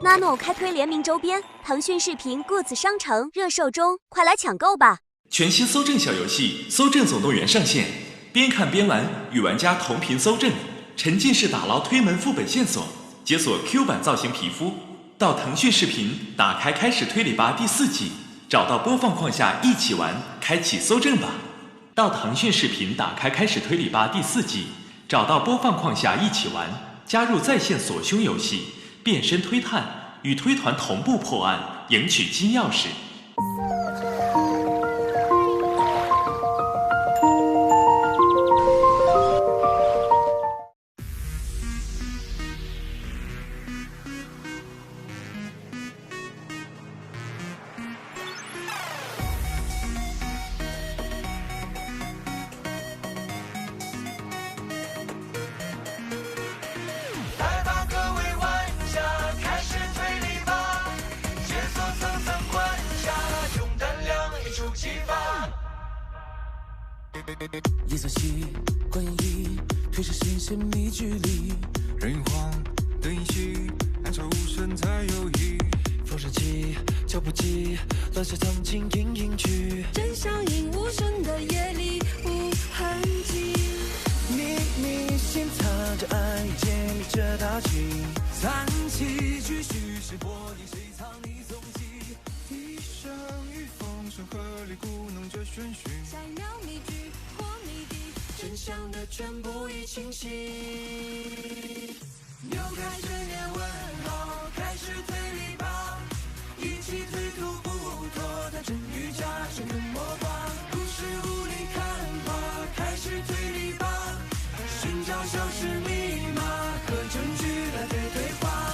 Nano 开推联名周边，腾讯视频 Goods 商城热售中，快来抢购吧！全新搜证小游戏《搜证总动员》上线，边看边玩，与玩家同频搜证，沉浸式打捞推门副本线索，解锁 Q 版造型皮肤。到腾讯视频打开开始推理吧第4季，找到播放框下一起玩，开启搜证吧。到腾讯视频打开开始推理吧第4季，找到播放框下一起玩，加入在线锁凶游戏，变身推探，与推团同步破案，赢取金钥匙。夜色习惯演绎，推是新鲜密距离，人慌灯熄，暗潮无声才有意。同时起，脚步急，落下曾经隐隐去，真相隐无声的夜里无痕迹。秘密心藏着爱，建立着大气，藏起继续是火焰，谁藏你踪迹？一生与风声鹤唳鼓弄着玄虚，下一秒谜句或谜底，真相的全部已清晰。又开始念问号，开始推理吧，一起推脱不脱，谈真与假，谁能魔法？故事无力看法，开始推理吧，寻找消失密码和证据来对话。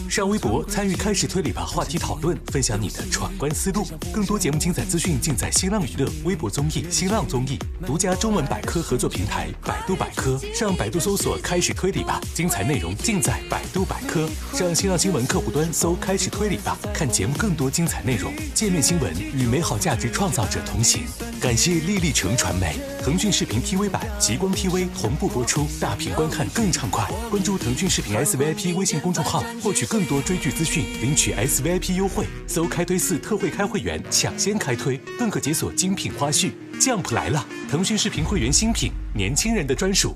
上微博参与开始推理吧话题讨论，分享你的闯关思路。更多节目精彩资讯尽在新浪娱乐、微博综艺、新浪综艺独家中文百科合作平台百度百科。上百度搜索开始推理吧，精彩内容尽在百度百科。上新浪新闻客户端搜开始推理吧，看节目更多精彩内容。界面新闻与美好价值创造者同行。感谢丽丽城传媒、腾讯视频 TV 版、极光 TV 同步播出，大屏观看更畅快。关注腾讯视频 SVIP 微信公众号，获取更多追剧资讯，领取 SVIP 优惠。搜开推4特惠开会员，抢先开推，更可解锁精品花絮。Jump 来了，腾讯视频会员新品，年轻人的专属。